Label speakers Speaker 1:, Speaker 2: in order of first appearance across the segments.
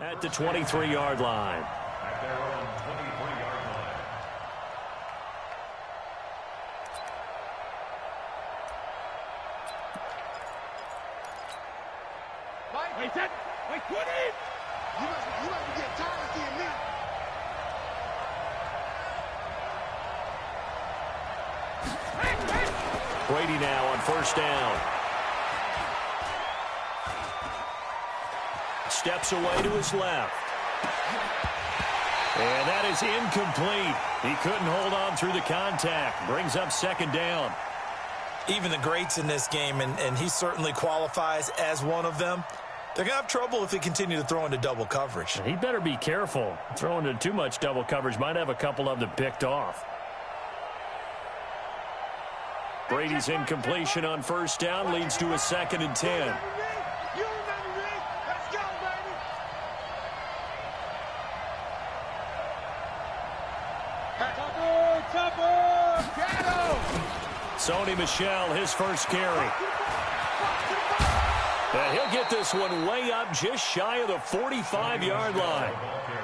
Speaker 1: At the 23-yard line.
Speaker 2: At their own 23-yard line.
Speaker 3: Wait, put it! You must be getting tired of seeing me.
Speaker 1: Brady now on first down. Steps away to his left. And that is incomplete. He couldn't hold on through the contact. Brings up second down.
Speaker 4: Even the greats in this game, and he certainly qualifies as one of them, they're going to have trouble if they continue to throw into double coverage.
Speaker 1: He better be careful. Throwing into too much double coverage might have a couple of them picked off. Brady's incompletion on first down leads to a 2nd and 10. Sony Michel, his first carry. And he'll get this one way up just shy of the 45-yard line.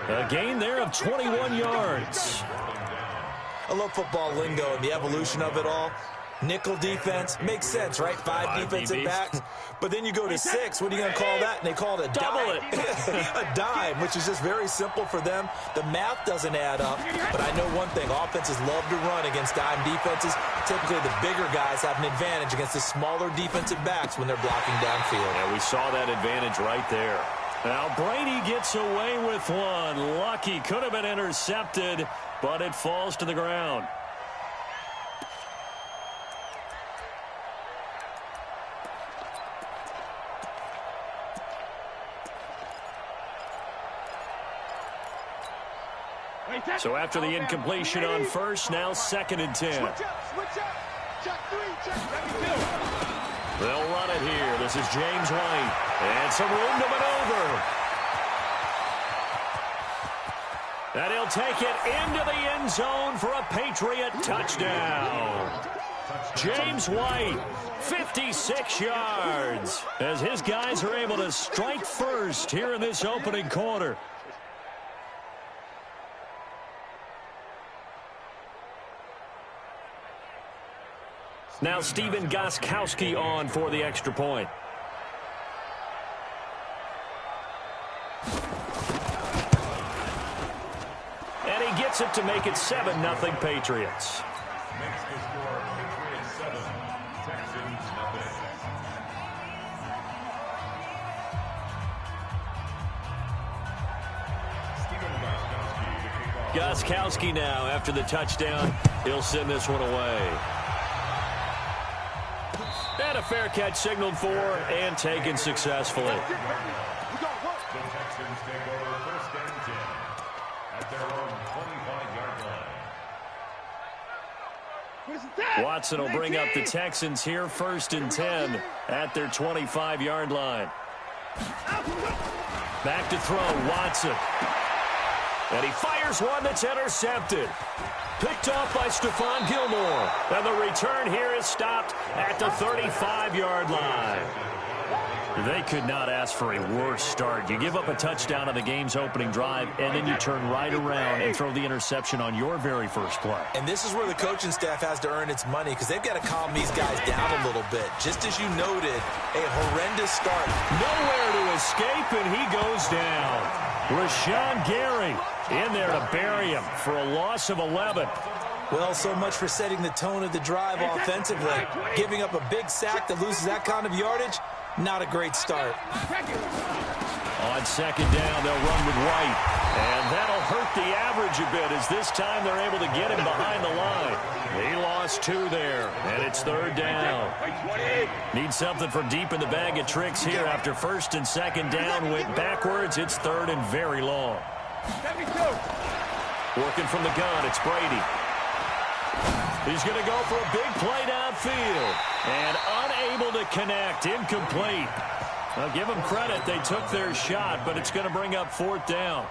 Speaker 1: A gain there of 21 yards.
Speaker 4: I love football lingo and the evolution of it all. Nickel defense makes sense, right? Five defensive backs. But then you go to 6. What are you going to call that? And they call it a dime. A dime, which is just very simple for them. The math doesn't add up. But I know one thing. Offenses love to run against dime defenses. Typically, the bigger guys have an advantage against the smaller defensive backs when they're blocking downfield.
Speaker 1: Yeah, we saw that advantage right there. Now, Brady gets away with one. Lucky, could have been intercepted, but it falls to the ground. So after the incompletion on first, now 2nd and 10.
Speaker 3: Switch up. Check 3, check 2.
Speaker 1: They'll run it here. This is James White. And some room to maneuver. And he'll take it into the end zone for a Patriot touchdown. James White, 56 yards, as his guys are able to strike first here in this opening quarter. Now Stephen Gostkowski on for the extra point. And he gets it to make it 7-0 Patriots.
Speaker 2: Makes the score Patriots 7, Texans nothing. Stephen Gostkowski to kick off.
Speaker 1: Gostkowski now after the touchdown. He'll send this one away. And a fair catch signaled for and taken successfully.
Speaker 2: The Texans take over 1st and 10 at their own 25-yard line.
Speaker 1: Watson will bring up the Texans here 1st and 10 at their 25-yard line. Back to throw, Watson. And he fires one that's intercepted. Picked off by Stephon Gilmore. And the return here is stopped at the 35-yard line. They could not ask for a worse start. You give up a touchdown on the game's opening drive, and then you turn right around and throw the interception on your very first play.
Speaker 4: And this is where the coaching staff has to earn its money because they've got to calm these guys down a little bit. Just as you noted, a horrendous start.
Speaker 1: Nowhere to escape, and he goes down. Rashawn Gary in there to bury him for a loss of 11.
Speaker 4: Well, so much for setting the tone of the drive offensively. Giving up a big sack that loses that kind of yardage, not a great start.
Speaker 1: On 2nd down, they'll run with White. And that'll hurt the average a bit as this time they're able to get him behind the line. He lost 2 there, and it's 3rd down. Need something for deep in the bag of tricks here after 1st and 2nd down went backwards. It's 3rd and very long. Working from the gun, it's Brady. He's going to go for a big play downfield. And unable to connect, incomplete. I'll give them credit. They took their shot, but it's going to bring up 4th down.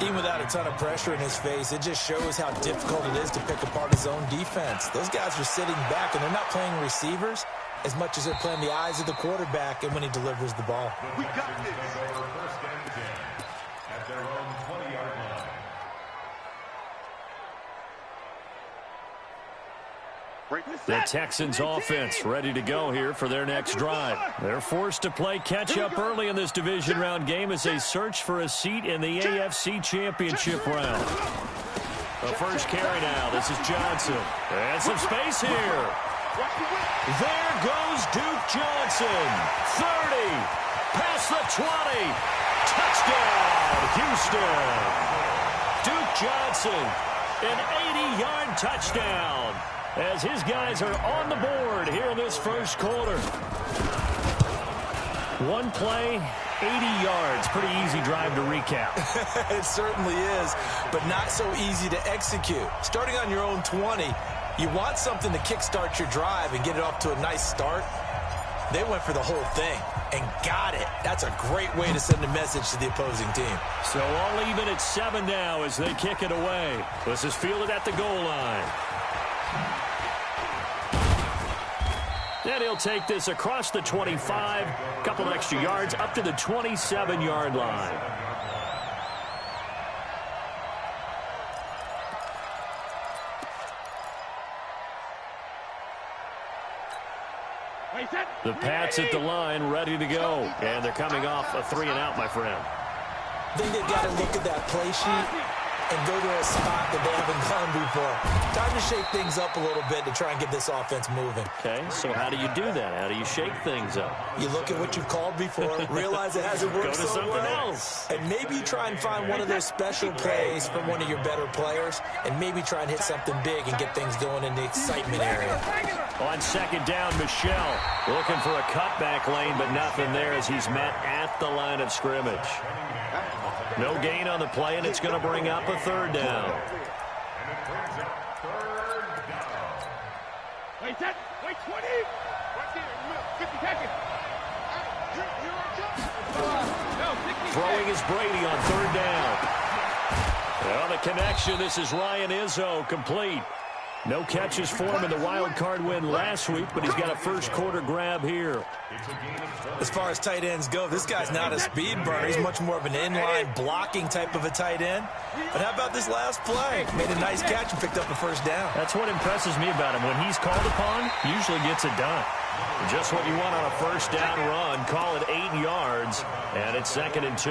Speaker 4: Even without a ton of pressure in his face, it just shows how difficult it is to pick apart his own defense. Those guys are sitting back, and they're not playing receivers. as much as they're playing the eyes of the quarterback and when he delivers the ball.
Speaker 3: We got this.
Speaker 2: First and 10 at their own 20-yard line.
Speaker 1: The Texans offense ready to go here for their next drive. They're forced to play catch-up early in this division round game as they search for a seat in the AFC Championship round. The first carry now. This is Johnson. And some space here. There goes Duke Johnson. 30. Past the 20. Touchdown, Houston. Duke Johnson, an 80-yard touchdown, as his guys are on the board here in this first quarter. One play, 80 yards. Pretty easy drive to recap.
Speaker 4: It certainly is, but not so easy to execute. Starting on your own 20, you want something to kickstart your drive and get it off to a nice start. They went for the whole thing and got it. That's a great way to send a message to the opposing team.
Speaker 1: So all even at 7 now as they kick it away. This is fielded at the goal line. And he'll take this across the 25, a couple extra yards up to the 27-yard line. The Pats at the line, ready to go. And they're coming off a 3-and-out, my friend.
Speaker 4: I think they've got to look at that play sheet and go to a spot that they haven't gone before. Time to shake things up a little bit to try and get this offense moving.
Speaker 1: Okay, so how do you do that? How do you shake things up?
Speaker 4: You look at what you've called before, realize it hasn't worked
Speaker 1: Go to
Speaker 4: so
Speaker 1: something
Speaker 4: well,
Speaker 1: else.
Speaker 4: and maybe try and find one of those special plays from one of your better players, and maybe try and hit something big and get things going in the excitement area.
Speaker 1: On second down, Michelle looking for a cutback lane, but nothing there as he's met at the line of scrimmage. No gain on the play, and it's going to bring up a third down.
Speaker 3: Wait, 10, wait, 20. Right there, 50 seconds.
Speaker 1: Throwing is Brady on third down. Well, the connection, this is Ryan Izzo, complete. No catches for him in the wild card win last week, but he's got a first quarter grab here.
Speaker 4: As far as tight ends go, this guy's not a speed burner. He's much more of an inline blocking type of a tight end. But how about this last play? Made a nice catch and picked up a first down.
Speaker 1: That's what impresses me about him. When he's called upon, usually gets it done. Just what you want on a first down run. Call it 8 yards, and it's 2nd and 2.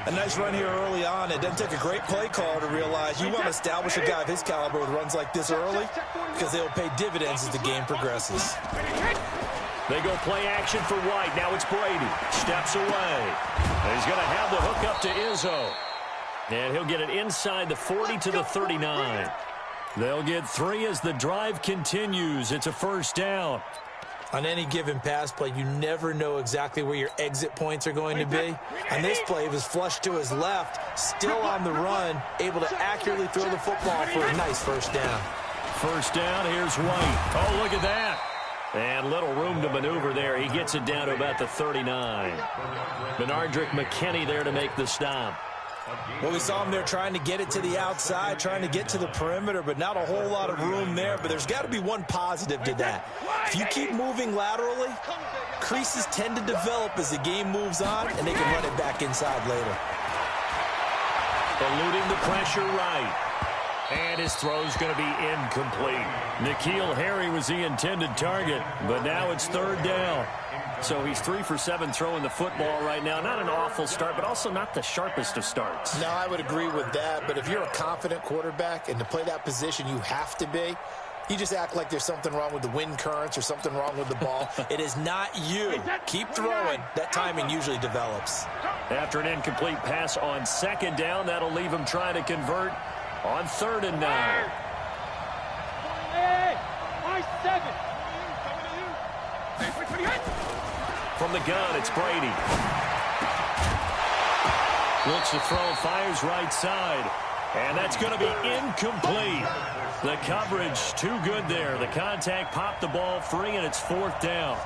Speaker 4: A nice run here early on. It doesn't take a great play call to realize you want to establish a guy of his caliber with runs like this early because they'll pay dividends as the game progresses.
Speaker 1: They go play action for White. Now it's Brady. Steps away. And he's going to have the hook up to Izzo. And he'll get it inside the 40 to the 39. They'll get 3 as the drive continues. It's a first down.
Speaker 4: On any given pass play, you never know exactly where your exit points are going to be. On this play, it was flushed to his left, still on the run, able to accurately throw the football for a nice first down.
Speaker 1: First down, here's White. Oh, look at that. And little room to maneuver there. He gets it down to about the 39. Benardrick McKinney there to make the stop.
Speaker 4: Well, we saw him there trying to get it to the outside, trying to get to the perimeter, but not a whole lot of room there. But there's got to be one positive to that. If you keep moving laterally, creases tend to develop as the game moves on, and they can run it back inside later.
Speaker 1: Eluding the pressure right. And his throw's going to be incomplete. N'Keal Harry was the intended target, but now it's third down. So he's 3 for 7 throwing the football right now. Not an awful start, but also not the sharpest of starts.
Speaker 5: No, I would agree with that. But if you're a confident quarterback and to play that position, you have to be. You just act like there's something wrong with the wind currents or something wrong with the ball.
Speaker 4: It is not you. Keep throwing. That timing usually develops.
Speaker 1: After an incomplete pass on second down, that'll leave him trying to convert on 3rd and 9. From the gun, it's Brady. Looks to throw, fires right side. And that's going to be incomplete. The coverage too good there. The contact popped the ball free, and it's 4th down.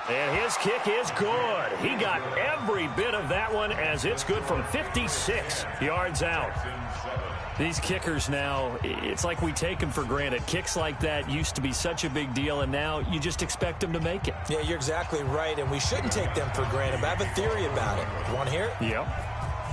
Speaker 1: And his kick is good. He got every bit of that one as it's good from 56 yards out. These kickers now, it's like we take them for granted. Kicks like that used to be such a big deal, and now you just expect them to make it.
Speaker 4: Yeah, you're exactly right, and we shouldn't take them for granted. But I have a theory about it. You want to hear it?
Speaker 1: Yep.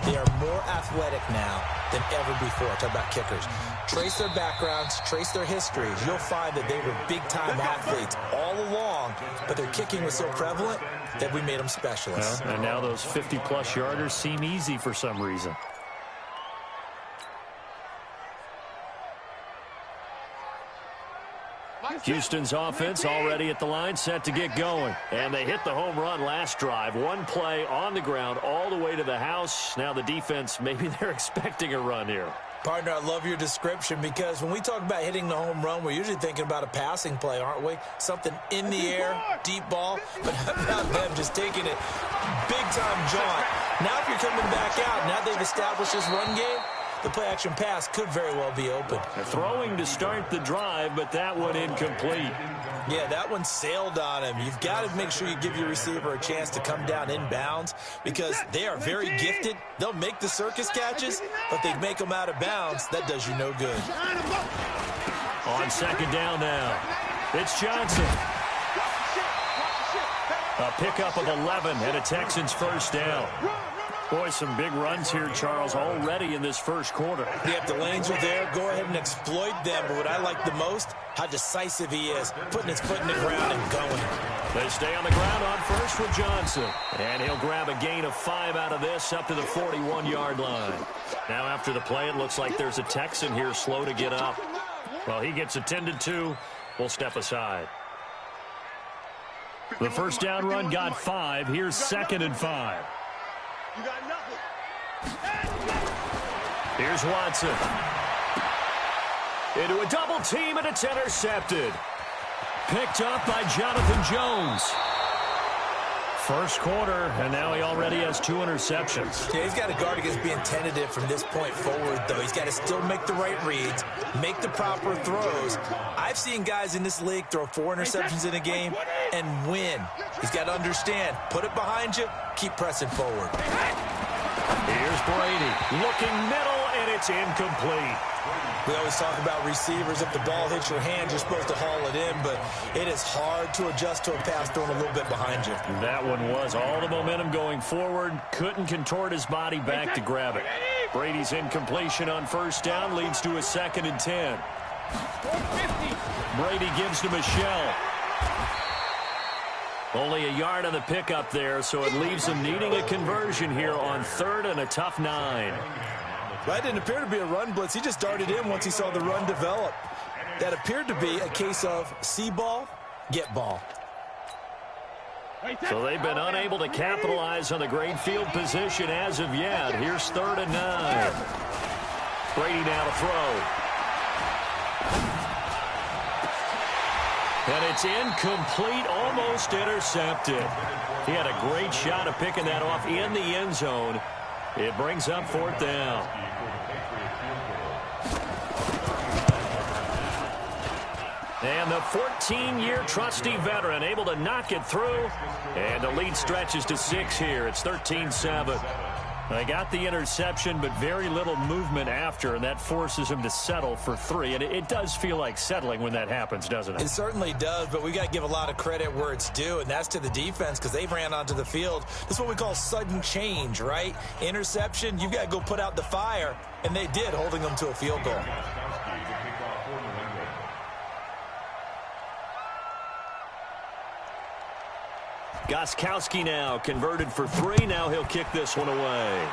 Speaker 4: They are more athletic now than ever before. Talk about kickers. Trace their backgrounds, trace their histories. You'll find that they were big-time athletes all along, but their kicking was so prevalent that we made them specialists.
Speaker 1: And now those 50-plus yarders seem easy for some reason. Houston's offense already at the line, set to get going. And they hit the home run last drive. One play on the ground all the way to the house. Now the defense, maybe they're expecting a run here.
Speaker 4: Partner, I love your description because when we talk about hitting the home run, we're usually thinking about a passing play, aren't we? Something in the air, deep ball. But how about them just taking it big-time jaunt? Now if you're coming back out, now they've established this run game, the play-action pass could very well be open.
Speaker 1: Throwing to start the drive, but that one incomplete.
Speaker 4: Yeah, that one sailed on him. You've got to make sure you give your receiver a chance to come down inbounds because they are very gifted. They'll make the circus catches, but they make them out of bounds. That does you no good.
Speaker 1: On second down now, it's Johnson. A pickup of 11 and a Texans first down. Boy, some big runs here, Charles, already in this first quarter.
Speaker 4: Yeah, if the lanes are there, go ahead and exploit them. But what I like the most, how decisive he is, putting his foot in the ground and going.
Speaker 1: They stay on the ground on first with Johnson. And he'll grab a gain of 5 out of this up to the 41-yard line. Now after the play, it looks like there's a Texan here slow to get up. Well, he gets attended to. We'll step aside. The first down run got 5. Here's 2nd and 5.
Speaker 3: You got nothing.
Speaker 1: Here's Watson. Into a double team, and it's intercepted. Picked up by Jonathan Jones. First quarter, and now he already has 2 interceptions.
Speaker 4: Yeah, he's got to guard against being tentative from this point forward, though. He's got to still make the right reads, make the proper throws. I've seen guys in this league throw 4 interceptions in a game and win. He's got to understand, put it behind you, keep pressing forward.
Speaker 1: Here's Brady, looking middle, and it's incomplete.
Speaker 4: We always talk about receivers. If the ball hits your hand, you're supposed to haul it in, but it is hard to adjust to a pass thrown a little bit behind you.
Speaker 1: That one was all the momentum going forward. Couldn't contort his body back to grab it. Brady's incompletion on first down leads to a 2nd and 10. Brady gives to Michelle. Only a yard on the pickup there, so it leaves him needing a conversion here on 3rd and a tough 9.
Speaker 4: That didn't appear to be a run blitz. He just darted in once he saw the run develop. That appeared to be a case of see ball, get ball.
Speaker 1: So they've been unable to capitalize on the great field position as of yet. Here's 3rd and 9. Brady now to throw. And it's incomplete, almost intercepted. He had a great shot of picking that off in the end zone. It brings up 4th down. And the 14-year trusty veteran able to knock it through. And the lead stretches to 6 here. It's 13-7. They got the interception, but very little movement after, and that forces him to settle for 3. And it does feel like settling when that happens, doesn't it?
Speaker 4: It certainly does, but we got to give a lot of credit where it's due, and that's to the defense because they ran onto the field. This is what we call sudden change, right? Interception, you've got to go put out the fire, and they did, holding them to a field goal.
Speaker 1: Gostkowski now converted for 3. Now he'll kick this one away.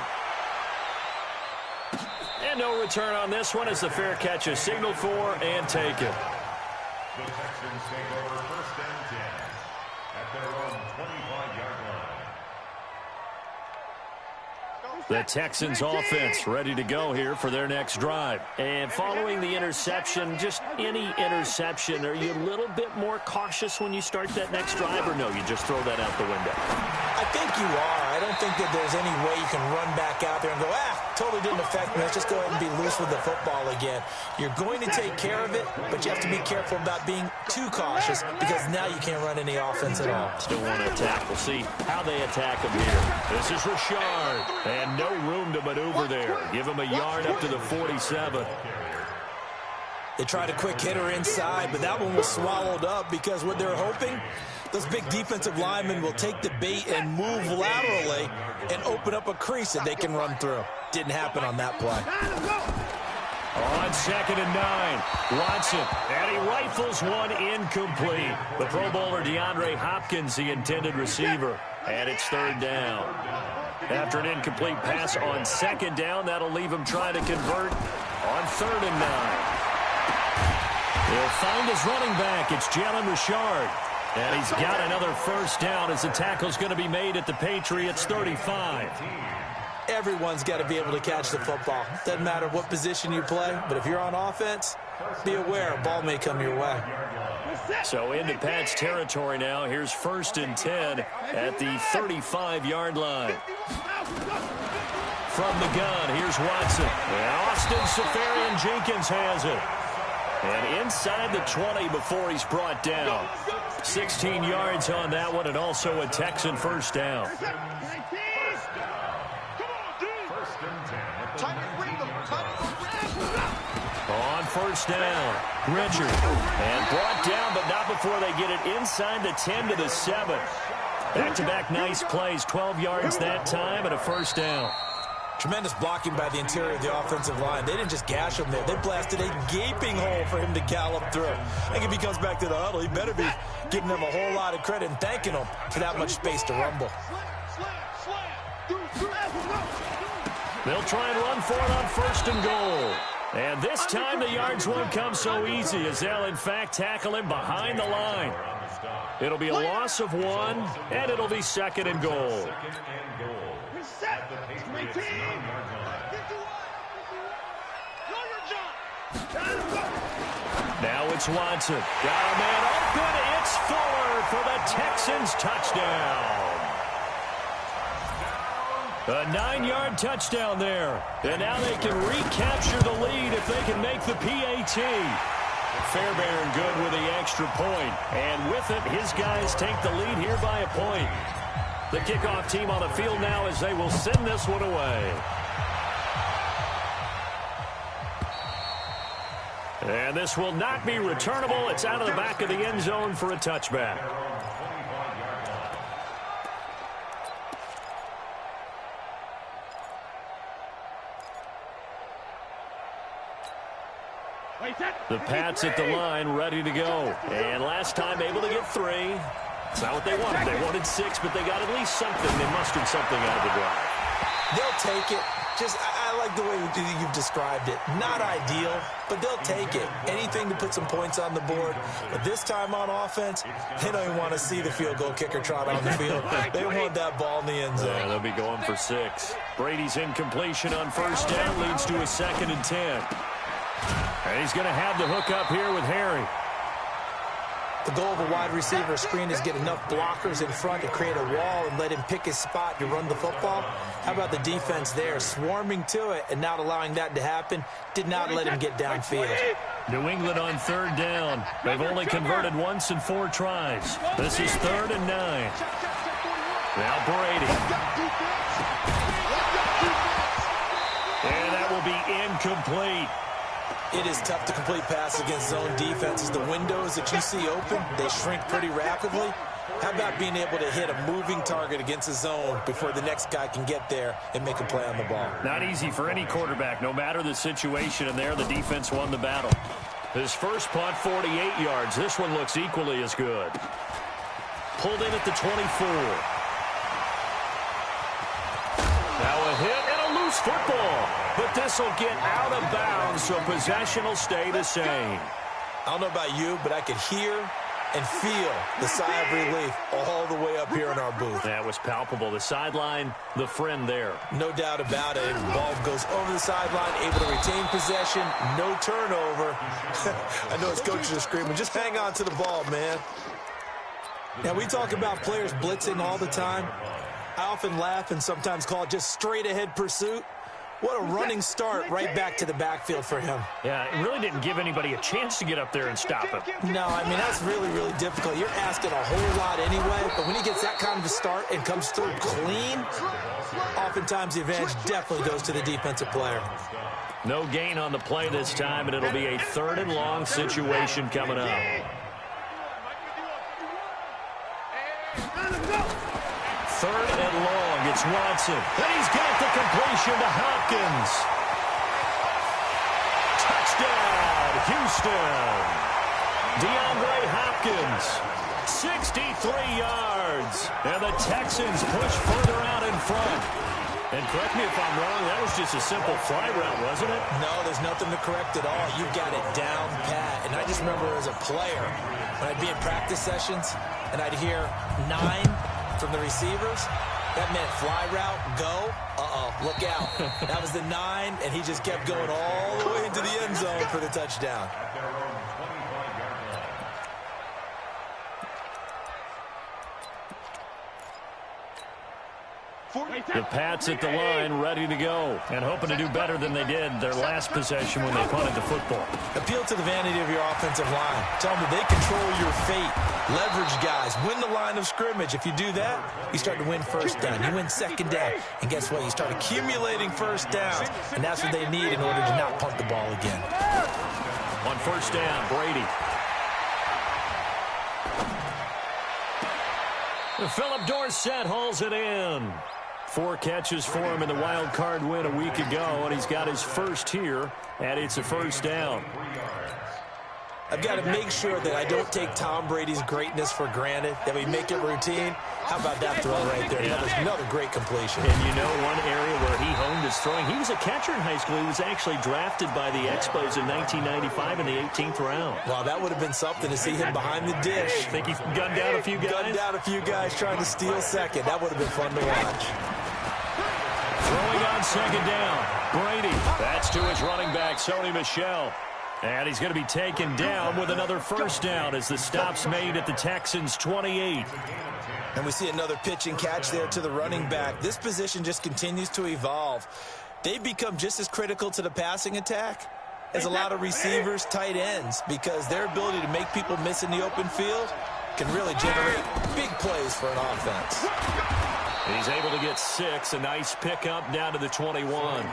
Speaker 1: And no return on this one as the fair catch is signaled for and taken.
Speaker 2: The Texans take over 1st and 10 at their own 25-yard line.
Speaker 1: The Texans offense ready to go here for their next drive. And following the interception, just any interception, are you a little bit more cautious when you start that next drive, or no, you just throw that out the window?
Speaker 4: I think you are. I don't think that there's any way you can run back out there and go, totally didn't affect me. Let's just go ahead and be loose with the football again. You're going to take care of it, but you have to be careful about being too cautious because now you can't run any offense at all.
Speaker 1: Still want to attack. We'll see how they attack him here. This is Richard, and no room to maneuver there. Give him a yard up to the 47.
Speaker 4: They tried a quick hitter inside, but that one was swallowed up because what they're hoping, those big defensive linemen will take the bait and move laterally and open up a crease that they can run through. Didn't happen on that play.
Speaker 1: On 2nd and 9, Watson, and he rifles one incomplete. The Pro Bowler DeAndre Hopkins, the intended receiver, and it's 3rd down. After an incomplete pass on 2nd down, that'll leave him trying to convert on 3rd and 9. He'll find his running back. It's Jalen Richard. And he's got another 1st down as the tackle's going to be made at the Patriots 35.
Speaker 4: Everyone's got to be able to catch the football. Doesn't matter what position you play, but if you're on offense, be aware a ball may come your way.
Speaker 1: So into Pat's territory now. Here's 1st and 10 at the 35-yard line. From the gun, here's Watson. And Austin Seferian-Jenkins has it. And inside the 20 before he's brought down. 16 yards on that one, and also a Texan 1st down. On 1st down, Richard. And brought down, but not before they get it inside the 10 to the 7. Back-to-back nice plays, 12 yards that time, and a 1st down.
Speaker 4: Tremendous blocking by the interior of the offensive line. They didn't just gash him there. They blasted a gaping hole for him to gallop through. I think if he comes back to the huddle, he better be giving them a whole lot of credit and thanking them for that much space to rumble.
Speaker 1: They'll try and run for it on 1st and goal. And this time the yards won't come so easy as they'll, in fact, tackle him behind the line. It'll be a loss of 1, and it'll be 2nd and goal. Now it's Watson. Got a man open. It's Fuller for the Texans touchdown. A 9-yard touchdown there. And now they can recapture the lead if they can make the PAT. Fairbairn good with the extra point. And with it, his guys take the lead here by a point. The kickoff team on the field now as they will send this one away. And this will not be returnable. It's out of the back of the end zone for a touchback. The Pats at the line, ready to go. And last time able to get 3. It's not what they wanted. They wanted 6, but they got at least something. They mustered something out of the drive.
Speaker 4: They'll take it. I like the way you've described it. Not ideal, but they'll take it. Anything to put some points on the board. But this time on offense, they don't even want to see the field goal kicker trot on the field. They want that ball in the end zone.
Speaker 1: Yeah, they'll be going for 6. Brady's incompletion on 1st down leads to a 2nd and 10. And he's going to have the hook up here with Harry.
Speaker 4: The goal of a wide receiver screen is get enough blockers in front to create a wall and let him pick his spot to run the football. How about the defense there, swarming to it and not allowing that to happen? Did not let him get downfield.
Speaker 1: New England on 3rd down. They've only converted once in 4 tries. This is 3rd and 9. Now Brady. And that will be incomplete.
Speaker 4: It is tough to complete passes against zone defenses. The windows that you see open, they shrink pretty rapidly. How about being able to hit a moving target against a zone before the next guy can get there and make a play on the ball?
Speaker 1: Not easy for any quarterback, no matter the situation. And there, the defense won the battle. His first punt, 48 yards. This one looks equally as good. Pulled in at the 24. Now a hit and a loose football. But this will get out of bounds, so possession will stay the same.
Speaker 4: I don't know about you, but I could hear and feel the sigh of relief all the way up here in our booth.
Speaker 1: That was palpable. The sideline, the friend there.
Speaker 4: No doubt about it. The ball goes over the sideline, able to retain possession, no turnover. I know his coaches are screaming, just hang on to the ball, man. Now, we talk about players blitzing all the time. I often laugh and sometimes call it just straight-ahead pursuit. What a running start right back to the backfield for him.
Speaker 1: Yeah, it really didn't give anybody a chance to get up there and stop him.
Speaker 4: No, I mean, that's really, really difficult. You're asking a whole lot anyway, but when he gets that kind of a start and comes through clean, oftentimes the advantage definitely goes to the defensive player.
Speaker 1: No gain on the play this time, and it'll be a 3rd and long situation coming up. 3rd and long. It's Watson. And he's got the completion to Hopkins. Touchdown, Houston. DeAndre Hopkins, 63 yards. And the Texans push further out in front. And correct me if I'm wrong, that was just a simple fly route, wasn't it?
Speaker 4: No, there's nothing to correct at all. You got it down pat. And I just remember as a player, when I'd be in practice sessions, and I'd hear 9 from the receivers, that meant fly route, go, look out. That was the 9, and he just kept going all the way into the end zone for the touchdown.
Speaker 1: The Pats at the line, ready to go, and hoping to do better than they did their last possession when they punted the football.
Speaker 4: Appeal to the vanity of your offensive line. Tell them that they control your fate. Leverage guys. Win the line of scrimmage. If you do that, you start to win first down. You win second down. And guess what? You start accumulating first downs. And that's what they need in order to not punt the ball again.
Speaker 1: On first down, Brady. Philip Dorsett hauls it in. 4 catches for him in the wild card win a week ago, and he's got his first here, and it's a first down.
Speaker 4: I've got to make sure that I don't take Tom Brady's greatness for granted, that we make it routine. How about that throw right there?
Speaker 1: Yeah.
Speaker 4: Another great completion.
Speaker 1: And you know one area where he honed his throwing, he was a catcher in high school. He was actually drafted by the Expos in 1995 in the 18th round.
Speaker 4: Wow, that would have been something to see him behind the dish.
Speaker 1: Think he gunned down a few guys?
Speaker 4: Gunned down a few guys trying to steal second. That would have been fun to watch.
Speaker 1: Throwing on second down, Brady. That's to his running back, Sony Michel. And he's going to be taken down with another first down as the stop's made at the Texans' 28.
Speaker 4: And we see another pitch and catch there to the running back. This position just continues to evolve. They become just as critical to the passing attack as a lot of receivers, tight ends, because their ability to make people miss in the open field can really generate big plays for an offense.
Speaker 1: He's able to get 6. A nice pickup down to the 21.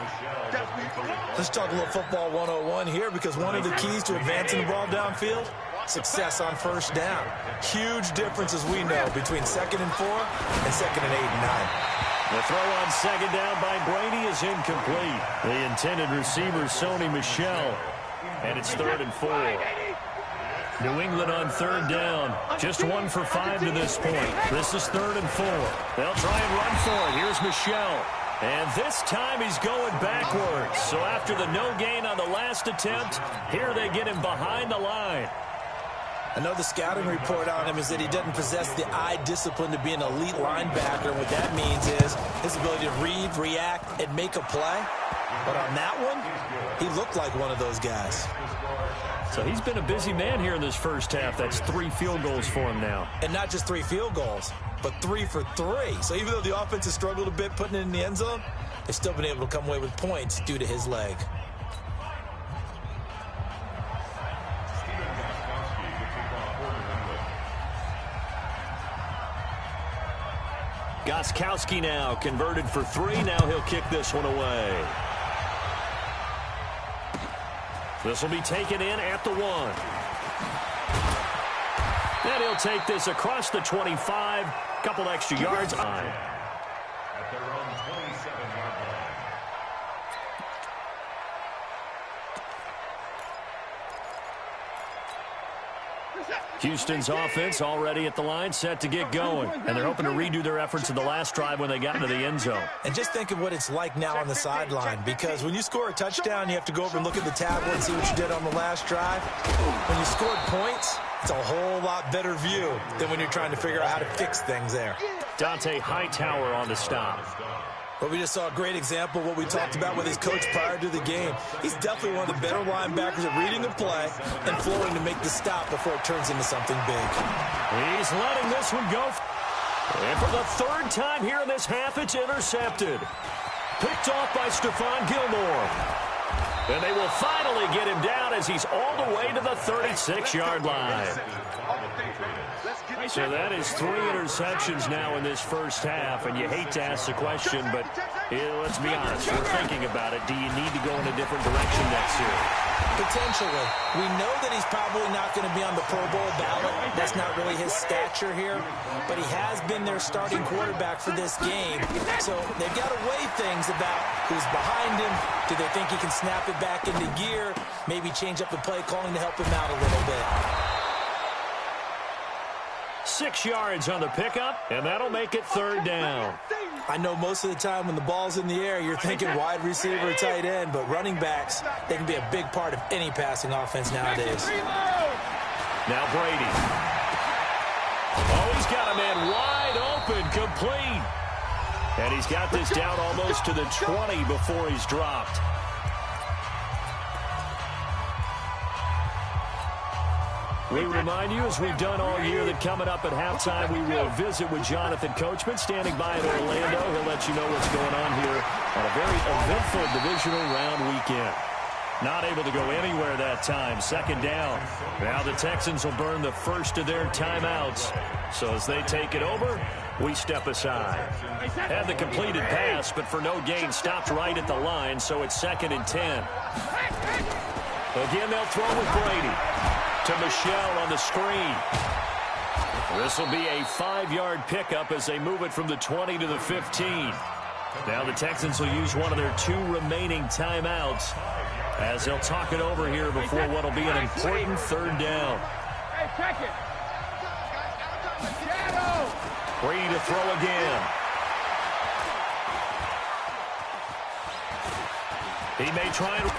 Speaker 4: Let's talk a little football 101 here, because one of the keys to advancing the ball downfield, success on first down. Huge difference, as we know, between 2nd and 4 and 2nd and 8 and 9.
Speaker 1: The throw on second down by Brady is incomplete. The intended receiver, Sony Michel. And it's 3rd and 4. New England on 3rd down. Just 1 for 5 to this point. This is 3rd and 4. They'll try and run for it. Here's Michel. And this time he's going backwards. So after the no gain on the last attempt, here they get him behind the line.
Speaker 4: I know the scouting report on him is that he doesn't possess the eye discipline to be an elite linebacker. And what that means is his ability to read, react, and make a play. But on that one, he looked like one of those guys.
Speaker 1: So he's been a busy man here in this first half. That's 3 field goals for him now.
Speaker 4: And not just 3 field goals, but 3 for 3. So even though the offense has struggled a bit putting it in the end zone, they've still been able to come away with points due to his leg.
Speaker 1: Gostkowski now converted for 3. Now he'll kick this one away. This will be taken in at the 1. And he'll take this across the 25. Couple extra yards.
Speaker 2: At their own 27-yard line.
Speaker 1: Houston's offense already at the line, set to get going. And they're hoping to redo their efforts in the last drive when they got into the end zone.
Speaker 4: And just think of what it's like now on the sideline, because when you score a touchdown, you have to go over and look at the tablet and see what you did on the last drive. When you scored points, it's a whole lot better view than when you're trying to figure out how to fix things there.
Speaker 1: Dante Hightower on the stop.
Speaker 4: But we just saw a great example of what we talked about with his coach prior to the game. He's definitely one of the better linebackers at reading the play and flowing to make the stop before it turns into something big.
Speaker 1: He's letting this one go. And for the 3rd time here in this half, it's intercepted. Picked off by Stephon Gilmore. And they will finally get him down as he's all the way to the 36-yard line. So that is 3 interceptions now in this first half, and you hate to ask the question, but let's be honest, we're thinking about it. Do you need to go in a different direction next year?
Speaker 4: Potentially. We know that he's probably not going to be on the Pro Bowl ballot. That's not really his stature here, but he has been their starting quarterback for this game. So they've got to weigh things about who's behind him. Do they think he can snap it back into gear? Maybe change up the play calling to help him out a little bit.
Speaker 1: 6 yards on the pickup, and that'll make it third down.
Speaker 4: I know most of the time when the ball's in the air, you're thinking wide receiver, tight end, but running backs, they can be a big part of any passing offense nowadays.
Speaker 1: Now Brady. Oh, he's got a man wide open, complete. And he's got this down almost to the 20 before he's dropped. We remind you, as we've done all year, that coming up at halftime, we will visit with Jonathan Coachman, standing by in Orlando. He'll let you know what's going on here on a very eventful divisional round weekend. Not able to go anywhere that time. Second down. Now the Texans will burn the first of their timeouts. So as they take it over, we step aside. Had the completed pass, but for no gain, stopped right at the line, so it's 2nd and 10. Again, they'll throw with Brady. To Michelle on the screen. This will be a 5-yard pickup as they move it from the 20 to the 15. Now the Texans will use one of their 2 remaining timeouts as they'll talk it over here before what will be an important third down. Brady to throw again. He may try and...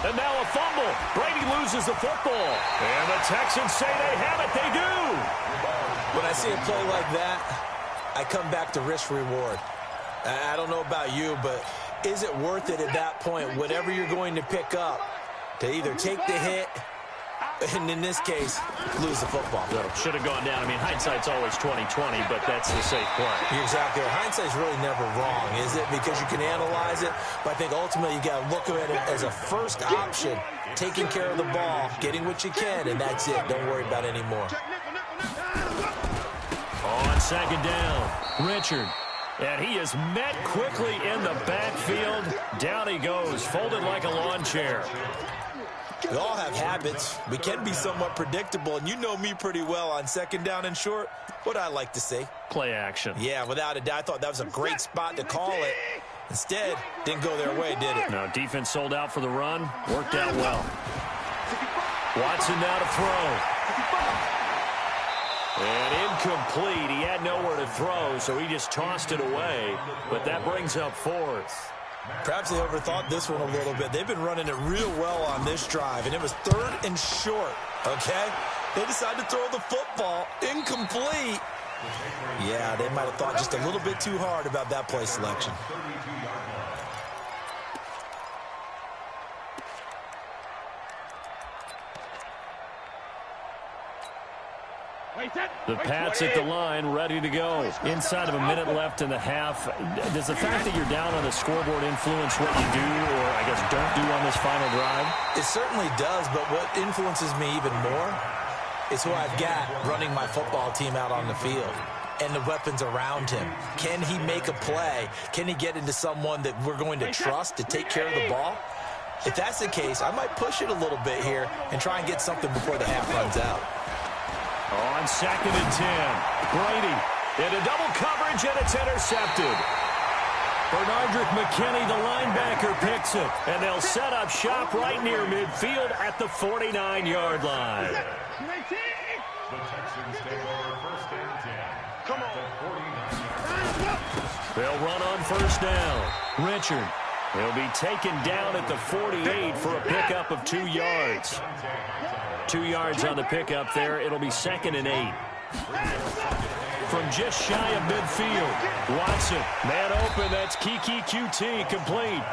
Speaker 1: And now a fumble. Brady loses the football. And the Texans say they have it. They do.
Speaker 4: When I see a play like that, I come back to risk-reward. I don't know about you, but is it worth it at that point, whatever you're going to pick up, to either take the hit, and in this case, lose the football?
Speaker 1: Should have gone down. I mean, hindsight's always 20/20, but that's the safe play.
Speaker 4: You're exactly right. Hindsight's really never wrong, is it? Because you can analyze it, but I think ultimately you got to look at it as a first option, taking care of the ball, getting what you can, and that's it. Don't worry about it anymore.
Speaker 1: On second down, Richard. And he is met quickly in the backfield. Down he goes, folded like a lawn chair.
Speaker 4: We all have habits. We can be somewhat predictable, and you know me pretty well on second down and short. What I like to say?
Speaker 1: Play action.
Speaker 4: Yeah, without a doubt. I thought that was a great spot to call it. Instead, didn't go their way, did it?
Speaker 1: No, defense sold out for the run. Worked out well. Watson now to throw. And incomplete. He had nowhere to throw, so he just tossed it away. But that brings up 4th.
Speaker 4: Perhaps they overthought this one a little bit. They've been running it real well on this drive, and it was 3rd and short, okay? They decided to throw the football incomplete. Yeah, they might have thought just a little bit too hard about that play selection.
Speaker 1: The Pats at the line, ready to go. Inside of a minute left in the half. Does the fact that you're down on the scoreboard influence what you do, or I guess don't do on this final drive?
Speaker 4: It certainly does, but what influences me even more is who I've got running my football team out on the field and the weapons around him. Can he make a play? Can he get into someone that we're going to trust to take care of the ball? If that's the case, I might push it a little bit here and try and get something before the half runs out.
Speaker 1: On 2nd and 10, Brady into double coverage, and it's intercepted. Bernardrick McKinney, the linebacker, picks it, and they'll set up shop right near midfield at the 49-yard line.
Speaker 2: The Texans take over 1st and 10. Come on.
Speaker 1: They'll run on 1st down. Richard. He'll be taken down at the 48 for a pickup of 2 yards. 2 yards on the pickup there. It'll be 2nd and 8. From just shy of midfield, Watson, man open. That's Kiki QT, complete.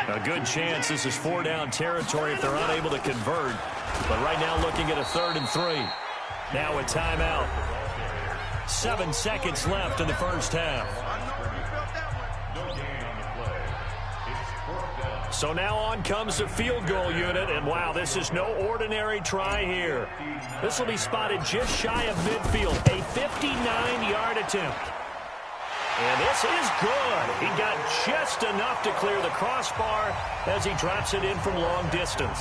Speaker 1: A good chance this is 4-down territory if they're unable to convert. But right now looking at a 3rd and 3. Now a timeout. 7 seconds left in the first half. So now on comes the field goal unit, and wow, this is no ordinary try here. This will be spotted just shy of midfield, a 59-yard attempt. And this is good. He got just enough to clear the crossbar as he drops it in from long distance.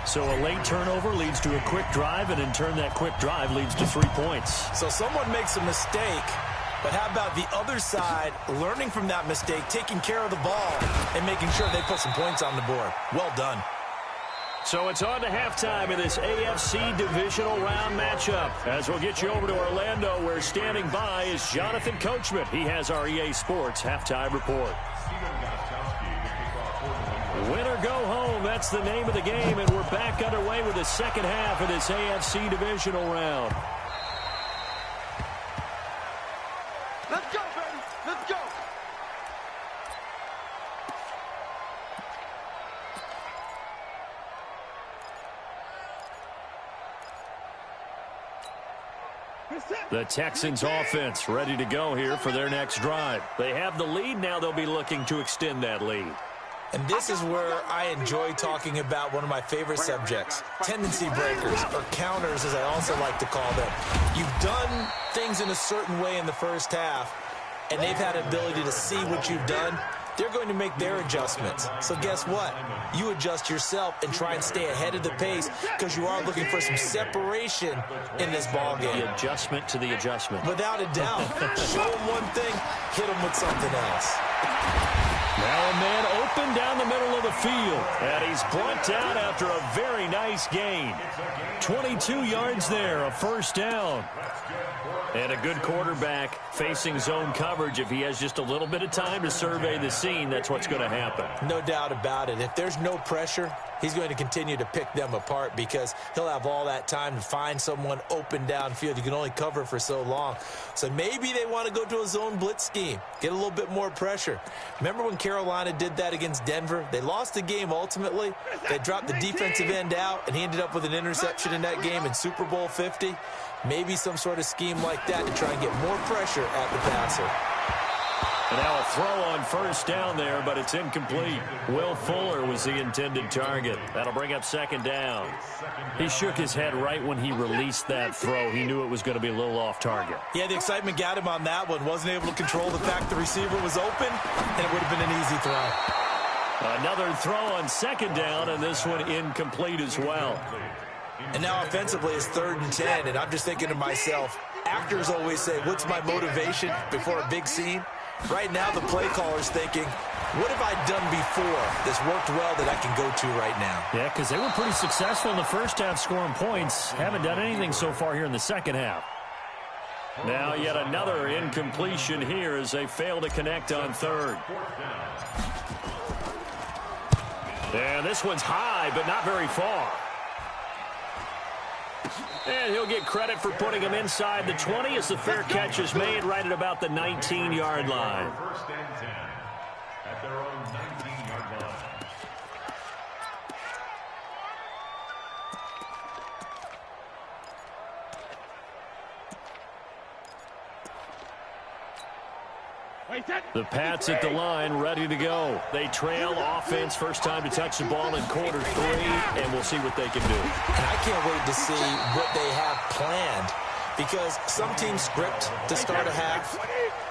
Speaker 1: So a late turnover leads to a quick drive, and in turn that quick drive leads to 3 points.
Speaker 4: So someone makes a mistake, but how about the other side learning from that mistake, taking care of the ball, and making sure they put some points on the board? Well done.
Speaker 1: So it's on to halftime in this AFC divisional round matchup. As we'll get you over to Orlando, where standing by is Jonathan Coachman. He has our EA Sports halftime report. Win or go home, that's the name of the game, and we're back underway with the second half of this AFC divisional round.
Speaker 3: Let's go, baby. Let's go.
Speaker 1: The Texans offense ready to go here for their next drive. They have the lead. Now they'll be looking to extend that lead.
Speaker 4: And this is where I enjoy talking about one of my favorite subjects, tendency breakers, or counters as I also like to call them. You've done things in a certain way in the first half, and they've had an ability to see what you've done. They're going to make their adjustments. So guess what? You adjust yourself and try and stay ahead of the pace because you are looking for some separation in this ball game.
Speaker 1: The adjustment to the adjustment.
Speaker 4: Without a doubt. Show them one thing, hit them with something else.
Speaker 1: Now a man open down the middle of the field, and he's brought down after a very nice gain. 22 yards there, a first down. And a good quarterback facing zone coverage. If he has just a little bit of time to survey the scene, that's what's going to happen.
Speaker 4: No doubt about it. If there's no pressure, he's going to continue to pick them apart because he'll have all that time to find someone open downfield. You can only cover for so long. So maybe they want to go to a zone blitz scheme, get a little bit more pressure. Remember when Carolina did that against Denver? They lost the game ultimately. They dropped the defensive end out, and he ended up with an interception in that game in Super Bowl 50. Maybe some sort of scheme like that to try and get more pressure at the passer.
Speaker 1: And now a throw on first down there, but it's incomplete. Will Fuller was the intended target. That'll bring up second down. He shook his head right when he released that throw. He knew it was going to be a little off target.
Speaker 4: Yeah, the excitement got him on that one. Wasn't able to control the fact the receiver was open, and it would have been an easy throw.
Speaker 1: Another throw on second down, and this one incomplete as well.
Speaker 4: And now offensively it's 3rd and 10, and I'm just thinking to myself, actors always say, what's my motivation before a big scene? Right now the play caller's thinking, what have I done before that's worked well that I can go to right now?
Speaker 1: Yeah, because they were pretty successful in the first half scoring points. Haven't done anything so far here in the second half. Now yet another incompletion here as they fail to connect on third. And this one's high, but not very far. And he'll get credit for putting him inside the 20 as the fair catch is made right at about the 19-yard line.
Speaker 2: First and 10 at their own 19-yard line.
Speaker 1: The Pats at the line, ready to go. They trail offense, first time to touch the ball in quarter 3, and we'll see what they can do.
Speaker 4: And I can't wait to see what they have planned because some teams script to start a half.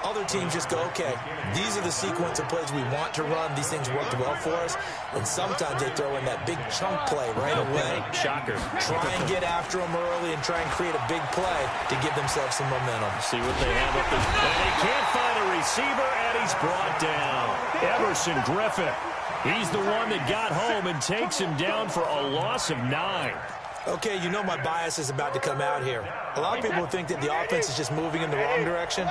Speaker 4: Other teams just go, okay, these are the sequence of plays we want to run. These things worked well for us. And sometimes they throw in that big chunk play right away.
Speaker 1: Shocker.
Speaker 4: Try and get after them early and try and create a big play to give themselves some momentum.
Speaker 1: See what they have up there. And they can't find a receiver, and he's brought down. Everson Griffin. He's the one that got home and takes him down for a loss of 9.
Speaker 4: Okay, you know my bias is about to come out here. A lot of people think that the offense is just moving in the wrong direction.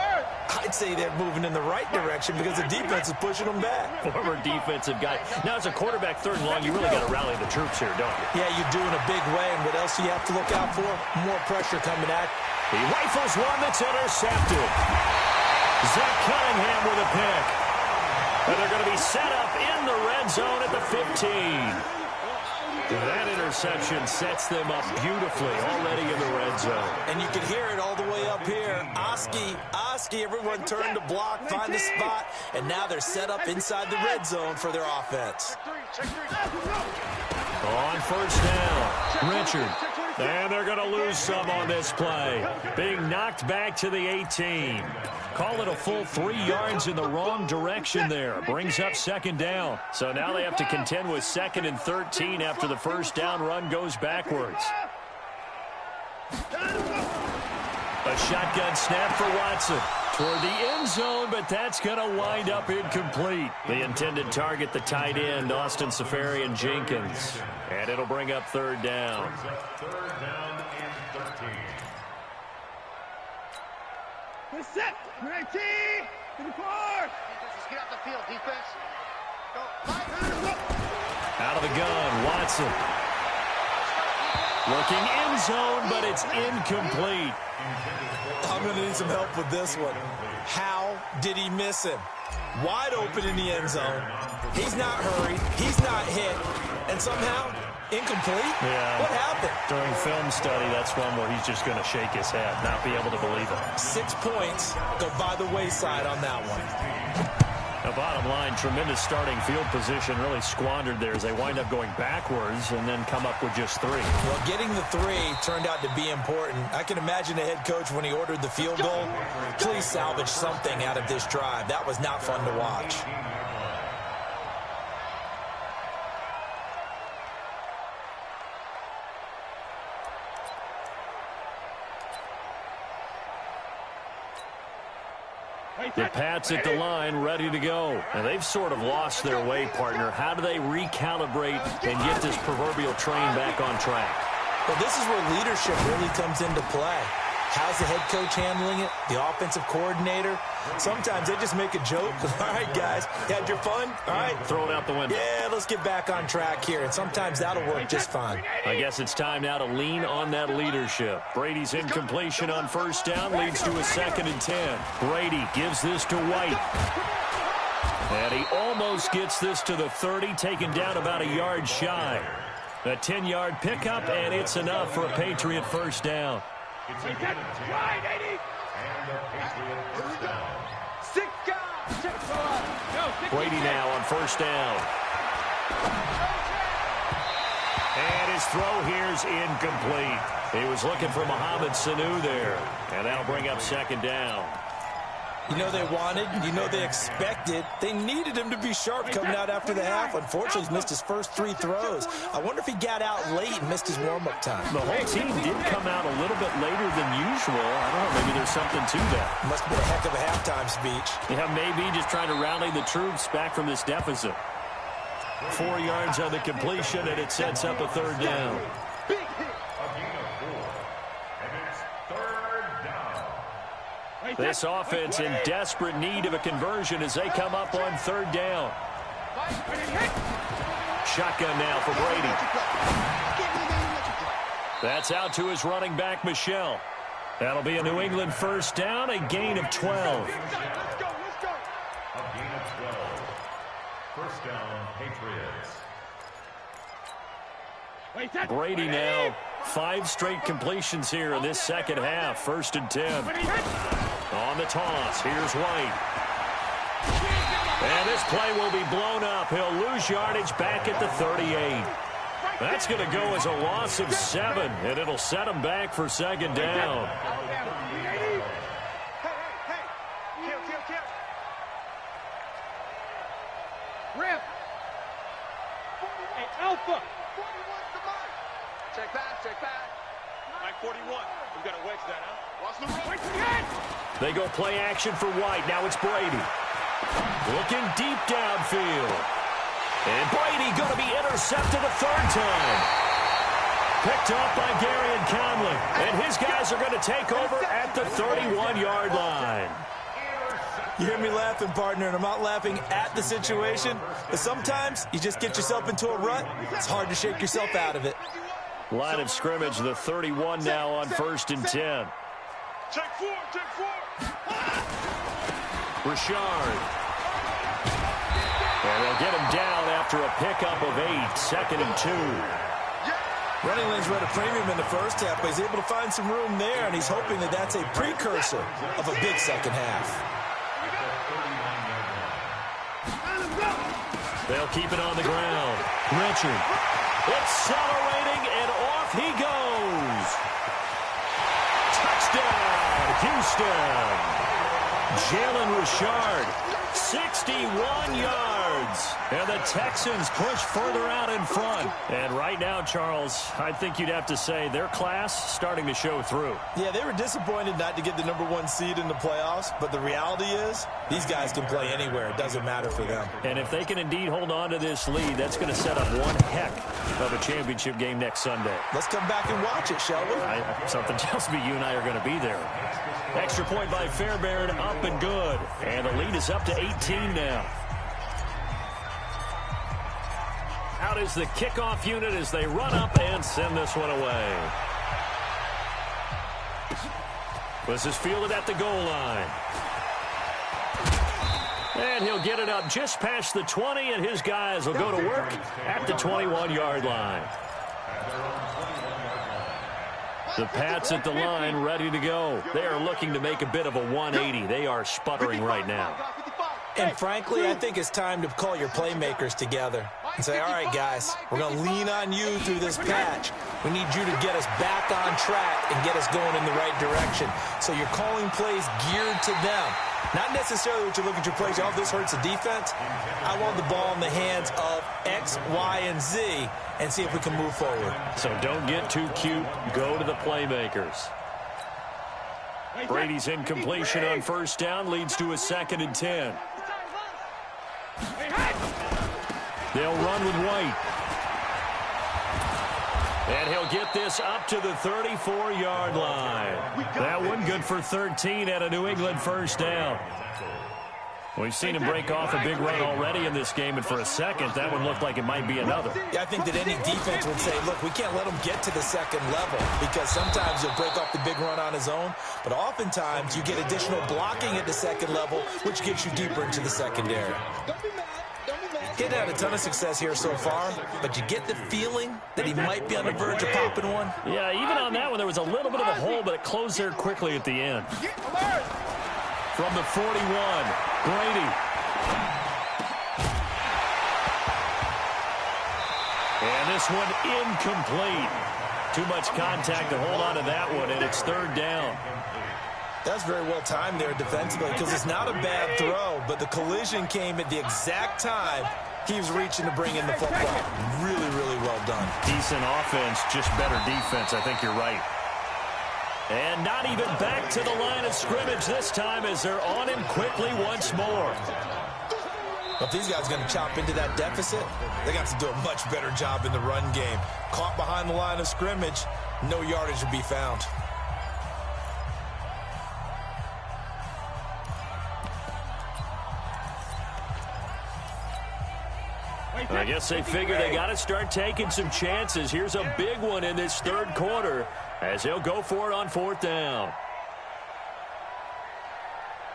Speaker 4: I'd say they're moving in the right direction because the defense is pushing them back.
Speaker 1: Former defensive guy. Now, as a quarterback 3rd and long, you really got to rally the troops here, don't you?
Speaker 4: Yeah, you do in a big way, and what else do you have to look out for? More pressure coming at.
Speaker 1: He rifles one that's intercepted. Zach Cunningham with a pick. And they're going to be set up in the red zone at the 15. That interception sets them up beautifully already in the red zone.
Speaker 4: And you can hear it all the way up here. Oski, everyone turned to block, find a spot, and now they're set up inside the red zone for their offense.
Speaker 1: On first down, Richard. And they're going to lose some on this play. Being knocked back to the 18. Call it a full 3 yards in the wrong direction there. Brings up second down. So now they have to contend with 2nd and 13 after the first down run goes backwards. A shotgun snap for Watson. Toward the end zone, but that's going to wind up incomplete. The intended target, the tight end, Austin Safarian-Jenkins. And it'll bring up third down.
Speaker 2: Third down and 13.
Speaker 3: Set. Right team. To the car.
Speaker 6: Just get off the field, defense. Go.
Speaker 1: Out of the gun, Watson. Looking end zone, but it's incomplete.
Speaker 4: I'm going to need some help with this one. How did he miss him? Wide open in the end zone. He's not hurried. He's not hit. And somehow, incomplete?
Speaker 1: Yeah.
Speaker 4: What happened?
Speaker 1: During film study, that's one where he's just going to shake his head, not be able to believe it.
Speaker 4: 6 points go by the wayside on that one.
Speaker 1: The bottom line, tremendous starting field position, really squandered there as they wind up going backwards and then come up with just 3.
Speaker 4: Well, getting the 3 turned out to be important. I can imagine the head coach when he ordered the field goal. Please salvage something out of this drive. That was not fun to watch.
Speaker 1: The Pats at the line, ready to go. And they've sort of lost their way, partner. How do they recalibrate and get this proverbial train back on track?
Speaker 4: Well, this is where leadership really comes into play. How's the head coach handling it? The offensive coordinator? Sometimes they just make a joke. All right, guys, you had your fun? All right.
Speaker 1: Throw it out the window.
Speaker 4: Yeah, let's get back on track here. And sometimes that'll work just fine.
Speaker 1: I guess it's time now to lean on that leadership. Brady's incompletion on first down leads to a 2nd and 10. Brady gives this to White. And he almost gets this to the 30, taken down about a yard shy. A 10-yard pickup, and it's enough for a Patriot first down.
Speaker 2: It's a good
Speaker 3: Right, 80.
Speaker 2: and the Patriot first down.
Speaker 1: Brady now on first down. And his throw here's incomplete. He was looking for Mohamed Sanu there. And that'll bring up second down.
Speaker 4: You know they wanted, you know they expected. They needed him to be sharp coming out after the half. Unfortunately, he's missed his first 3 throws. I wonder if he got out late and missed his warm-up time.
Speaker 1: The whole team did come out a little bit later than usual. I don't know, maybe there's something to that.
Speaker 4: Must have been a heck of a halftime speech.
Speaker 1: Yeah, maybe just trying to rally the troops back from this deficit. 4 yards on the completion, and it sets up a third down.
Speaker 2: A gain of 4. And it's third down.
Speaker 1: This offense in desperate need of a conversion as they come up on third down. Shotgun now for Brady. That's out to his running back, Michelle. That'll be a New England first down, a gain of 12.
Speaker 2: A gain of 12. First down, Patriots.
Speaker 1: Brady now, 5 straight completions here in this second half. 1st and 10. On the toss, here's White. And this play will be blown up. He'll lose yardage back at the 38. That's going to go as a loss of 7, and it'll set him back for second down.
Speaker 3: Rip. Hey, Alpha.
Speaker 6: Check back.
Speaker 3: Mike 41. We've got to wedge that, huh?
Speaker 6: Watch the road.
Speaker 1: They go play action for White. Now it's Brady. Looking deep downfield. And Brady going to be intercepted a 3rd time. Picked up by Darian Conley. And his guys are going to take over at the 31-yard line.
Speaker 4: You hear me laughing, partner, and I'm not laughing at the situation. But sometimes you just get yourself into a rut. It's hard to shake yourself out of it.
Speaker 1: Line of scrimmage, the 31 now on 1st and 10.
Speaker 3: Check 4.
Speaker 1: Richard. And they'll get him down after a pickup of 8. 2nd and 2.
Speaker 4: Running lanes were at a premium in the first half, but he's able to find some room there, and he's hoping that that's a precursor of a big second half.
Speaker 1: They'll keep it on the ground. Richard accelerating, and off he goes. Touchdown, Houston. Jalen Richard, 61 yards. And the Texans push further out in front. And right now, Charles, I think you'd have to say their class starting to show through.
Speaker 4: Yeah, they were disappointed not to get the #1 seed in the playoffs, but the reality is these guys can play anywhere. It doesn't matter for them.
Speaker 1: And if they can indeed hold on to this lead, that's going to set up one heck of a championship game next Sunday.
Speaker 4: Let's come back and watch it, shall we?
Speaker 1: Something tells me you and I are going to be there. Extra point by Fairbairn, up and good. And the lead is up to 18 now. Out is the kickoff unit as they run up and send this one away. This is fielded at the goal line. And he'll get it up just past the 20, and his guys will go to work at the 21-yard line. The Pats at the line ready to go. They are looking to make a bit of a 180. They are sputtering right now.
Speaker 4: And frankly, I think it's time to call your playmakers together and say, all right, guys, we're going to lean on you through this patch. We need you to get us back on track and get us going in the right direction. So you're calling plays geared to them. Not necessarily what you look at your plays, oh, this hurts the defense. I want the ball in the hands of X, Y, and Z and see if we can move forward.
Speaker 1: So don't get too cute. Go to the playmakers. Brady's incompletion on first down leads to a 2nd and 10. They'll run with White. And he'll get this up to the 34-yard line. That one good for 13 at a New England first down. We've seen him break off a big run already in this game, and for a second, that one looked like it might be another.
Speaker 4: Yeah, I think that any defense would say, look, we can't let him get to the second level because sometimes he'll break off the big run on his own, but oftentimes you get additional blocking at the second level, which gets you deeper into the secondary. He's had a ton of success here so far, but you get the feeling that he might be on the verge of popping one.
Speaker 1: Yeah, even on that one, there was a little bit of a hole, but it closed there quickly at the end. From the 41, Brady. And this one incomplete. Too much contact to hold on to that one, and it's 3rd down.
Speaker 4: That's very well timed there defensively because it's not a bad throw, but the collision came at the exact time he was reaching to bring in the football. Really, really well done.
Speaker 1: Decent offense, just better defense. I think you're right. And not even back to the line of scrimmage this time as they're on him quickly once more.
Speaker 4: If these guys are going to chop into that deficit, they got to do a much better job in the run game. Caught behind the line of scrimmage, no yardage to be found.
Speaker 1: I guess they figure they got to start taking some chances. Here's a big one in this 3rd quarter as they'll go for it on 4th down.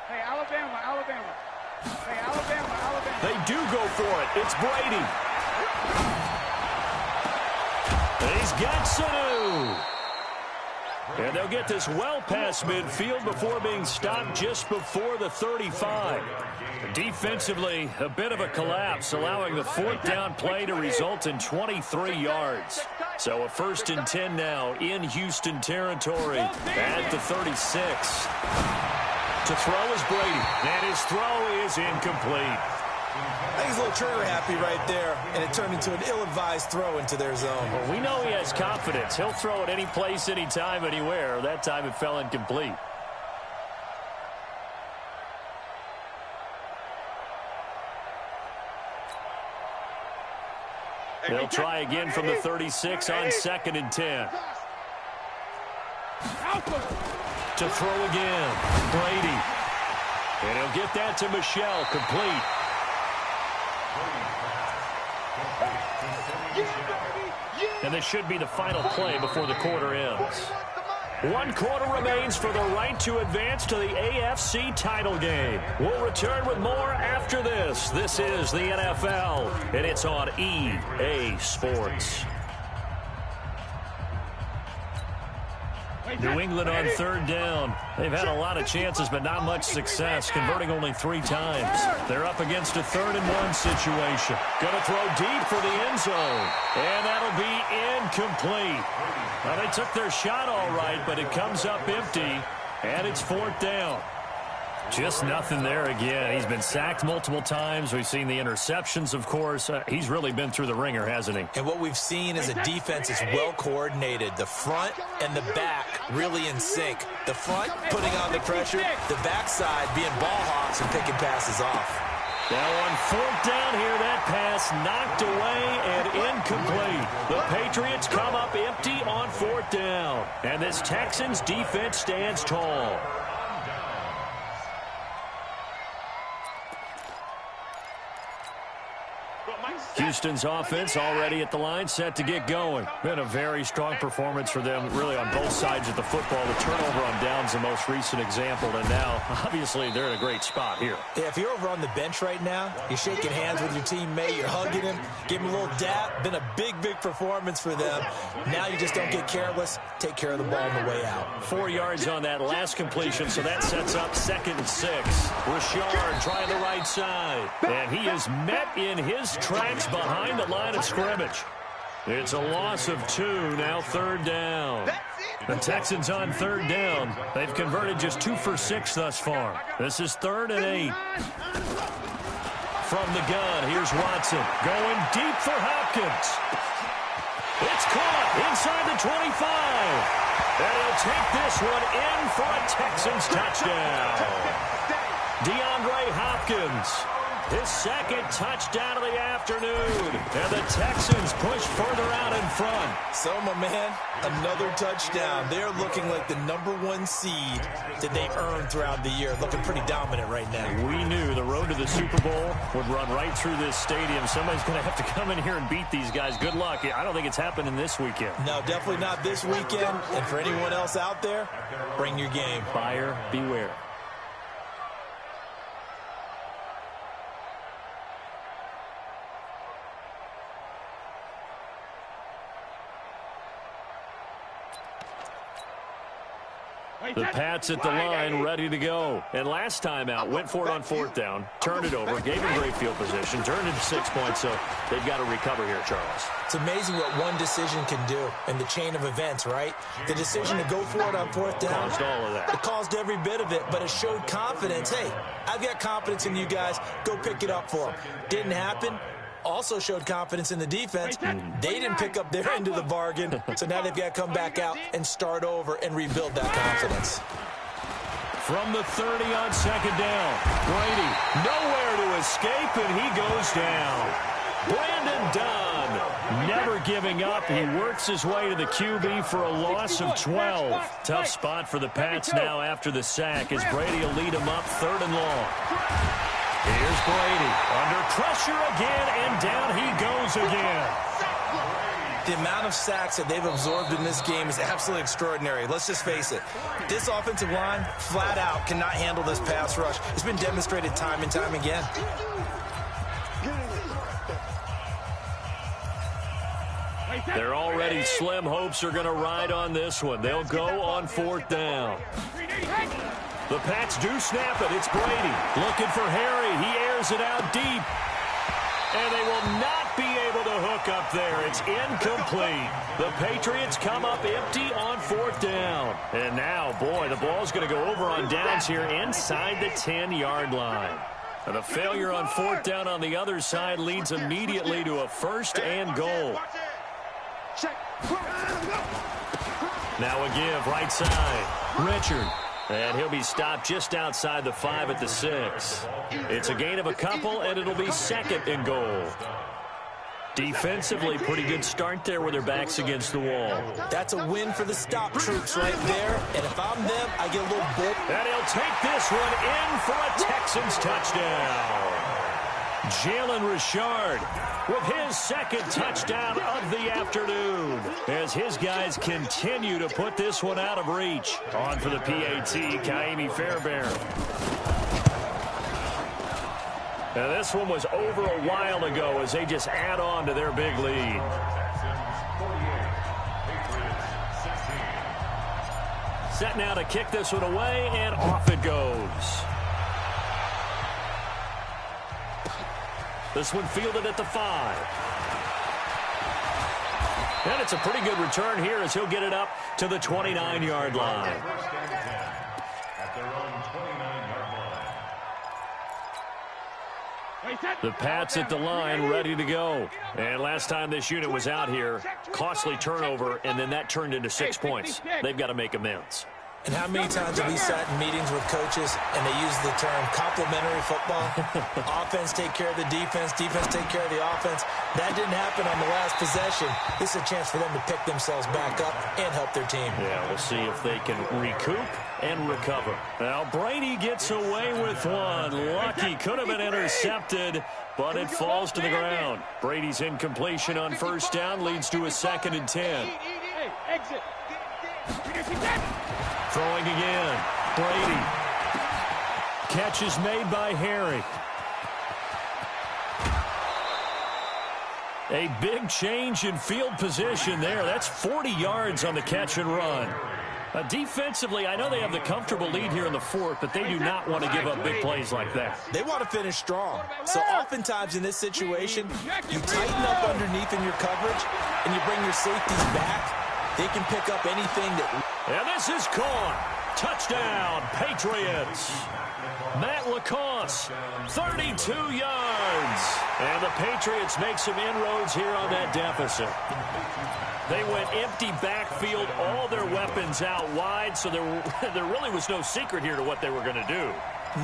Speaker 3: Hey, Alabama, Alabama. Hey, Alabama, Alabama.
Speaker 1: They do go for it. It's Brady. He's got Sanu. And they'll get this well past midfield before being stopped just before the 35. Defensively, a bit of a collapse, allowing the 4th down play to result in 23 yards. So a 1st and 10 now in Houston territory at the 36. To throw is Brady, and his throw is incomplete.
Speaker 4: I think he's a little trigger happy right there, and it turned into an ill-advised throw into their zone.
Speaker 1: Well, we know he has confidence. He'll throw it any place, anytime, anywhere. That time it fell incomplete. They'll try again from the 36 on 2nd and 10. To throw again, Brady. And he'll get that to Michelle, complete. And this should be the final play before the quarter ends. 1 quarter remains for the right to advance to the AFC title game. We'll return with more after this. This is the NFL, and it's on EA Sports. New England on third down. They've had a lot of chances, but not much success, converting only 3 times. They're up against a 3rd-and-1 situation. Going to throw deep for the end zone, and that'll be incomplete. Now, they took their shot all right, but it comes up empty, and it's 4th down. Just nothing there again. He's been sacked multiple times. We've seen the interceptions, of course. He's really been through the ringer, hasn't he?
Speaker 4: And what we've seen is a defense is well coordinated. The front and the back really in sync. The front putting on the pressure, the backside being ball hawks and picking passes off.
Speaker 1: Now on 4th down here, that pass knocked away and incomplete. The Patriots come up empty on 4th down. And this Texans defense stands tall. Houston's offense already at the line, set to get going. Been a very strong performance for them, really, on both sides of the football. The turnover on downs, the most recent example, and now, obviously, they're in a great spot here.
Speaker 4: Yeah, if you're over on the bench right now, you're shaking hands with your teammate, you're hugging him, give him a little dap. Been a big performance for them. Now you just don't get careless. Take care of the ball on the way out.
Speaker 1: 4 yards on that last completion, so that sets up 2nd and 6. Richard trying the right side, and he is met in his tracks behind the line of scrimmage. It's a loss of 2, now 3rd down. The Texans on 3rd down. They've converted just 2 for 6 thus far. This is 3rd and 8. From the gun, here's Watson going deep for Hopkins. It's caught inside the 25. And he'll take this one in for a Texans touchdown. DeAndre Hopkins. His 2nd touchdown of the afternoon. And the Texans push further out in front.
Speaker 4: So, my man, another touchdown. They're looking like the #1 seed that they earned throughout the year. Looking pretty dominant right now.
Speaker 1: We knew the road to the Super Bowl would run right through this stadium. Somebody's going to have to come in here and beat these guys. Good luck. I don't think it's happening this weekend.
Speaker 4: No, definitely not this weekend. And for anyone else out there, bring your game.
Speaker 1: Buyer beware. The Pats at the line, ready to go. And last time out, went for it on 4th down, turned it over, gave him great field position, turned it to 6 points, so they've got to recover here, Charles.
Speaker 4: It's amazing what one decision can do in the chain of events, right? The decision to go for it on 4th down.
Speaker 1: Caused all of that.
Speaker 4: It caused every bit of it, but it showed confidence. Hey, I've got confidence in you guys. Go pick it up for them. Didn't happen. Also showed confidence in the defense. They didn't pick up their end of the bargain, so now they've got to come back out and start over and rebuild that confidence.
Speaker 1: From the 30 on 2nd down, Brady nowhere to escape, and he goes down. Brandon Dunn never giving up. He works his way to the QB for a loss of 12. Tough spot for the Pats now after the sack as Brady will lead him up 3rd and long. Here's Brady under pressure again, and down he goes again.
Speaker 4: The amount of sacks that they've absorbed in this game is absolutely extraordinary. Let's just face it. This offensive line, flat out, cannot handle this pass rush. It's been demonstrated time and time again.
Speaker 1: Their already slim hopes are going to ride on this one. They'll go on 4th down. The Pats do snap it. It's Brady looking for Harry. He airs it out deep. And they will not be able to hook up there. It's incomplete. The Patriots come up empty on 4th down. And now, boy, the ball's going to go over on downs here inside the 10-yard line. And the failure on 4th down on the other side leads immediately to a 1st and goal. Now a give, right side. Richard. And he'll be stopped just outside the 5 at the 6. It's a gain of a couple, and it'll be 2nd and goal. Defensively, pretty good start there with their backs against the wall.
Speaker 4: That's a win for the stop troops right there. And if I'm them, I get a little bold.
Speaker 1: And he'll take this one in for a Texans touchdown. Jalen Richard with his 2nd touchdown of the afternoon as his guys continue to put this one out of reach. On for the PAT, Kaimi Fairbairn. Now this one was over a while ago as they just add on to their big lead. Set now to kick this one away, and off it goes. This one fielded at the 5. And it's a pretty good return here as he'll get it up to the 29-yard line.
Speaker 2: At their own 29-yard line.
Speaker 1: The Pats at the line, ready to go. And last time this unit was out here, costly turnover, and then that turned into 6 points. They've got to make amends.
Speaker 4: And how many times have we sat in meetings with coaches and they use the term complementary football? Offense take care of the defense, defense take care of the offense. That didn't happen on the last possession. This is a chance for them to pick themselves back up and help their team.
Speaker 1: Yeah, we'll see if they can recoup and recover. Now, Brady gets away with one. Lucky, could have been intercepted, but it falls to the ground. Brady's incompletion on first down leads to a 2nd and 10.
Speaker 3: Hey, exit.
Speaker 1: Throwing again. Brady. Catch is made by Harry. A big change in field position there. That's 40 yards on the catch and run. Defensively, I know they have the comfortable lead here in the 4th, but they do not want to give up big plays like that.
Speaker 4: They want to finish strong. So oftentimes in this situation, you tighten up underneath in your coverage and you bring your safeties back. They can pick up anything that...
Speaker 1: And this is caught. Touchdown, Patriots. Matt LaCosse, 32 yards. And the Patriots make some inroads here on that deficit. They went empty backfield, all their weapons out wide, so there really was no secret here to what they were going to do.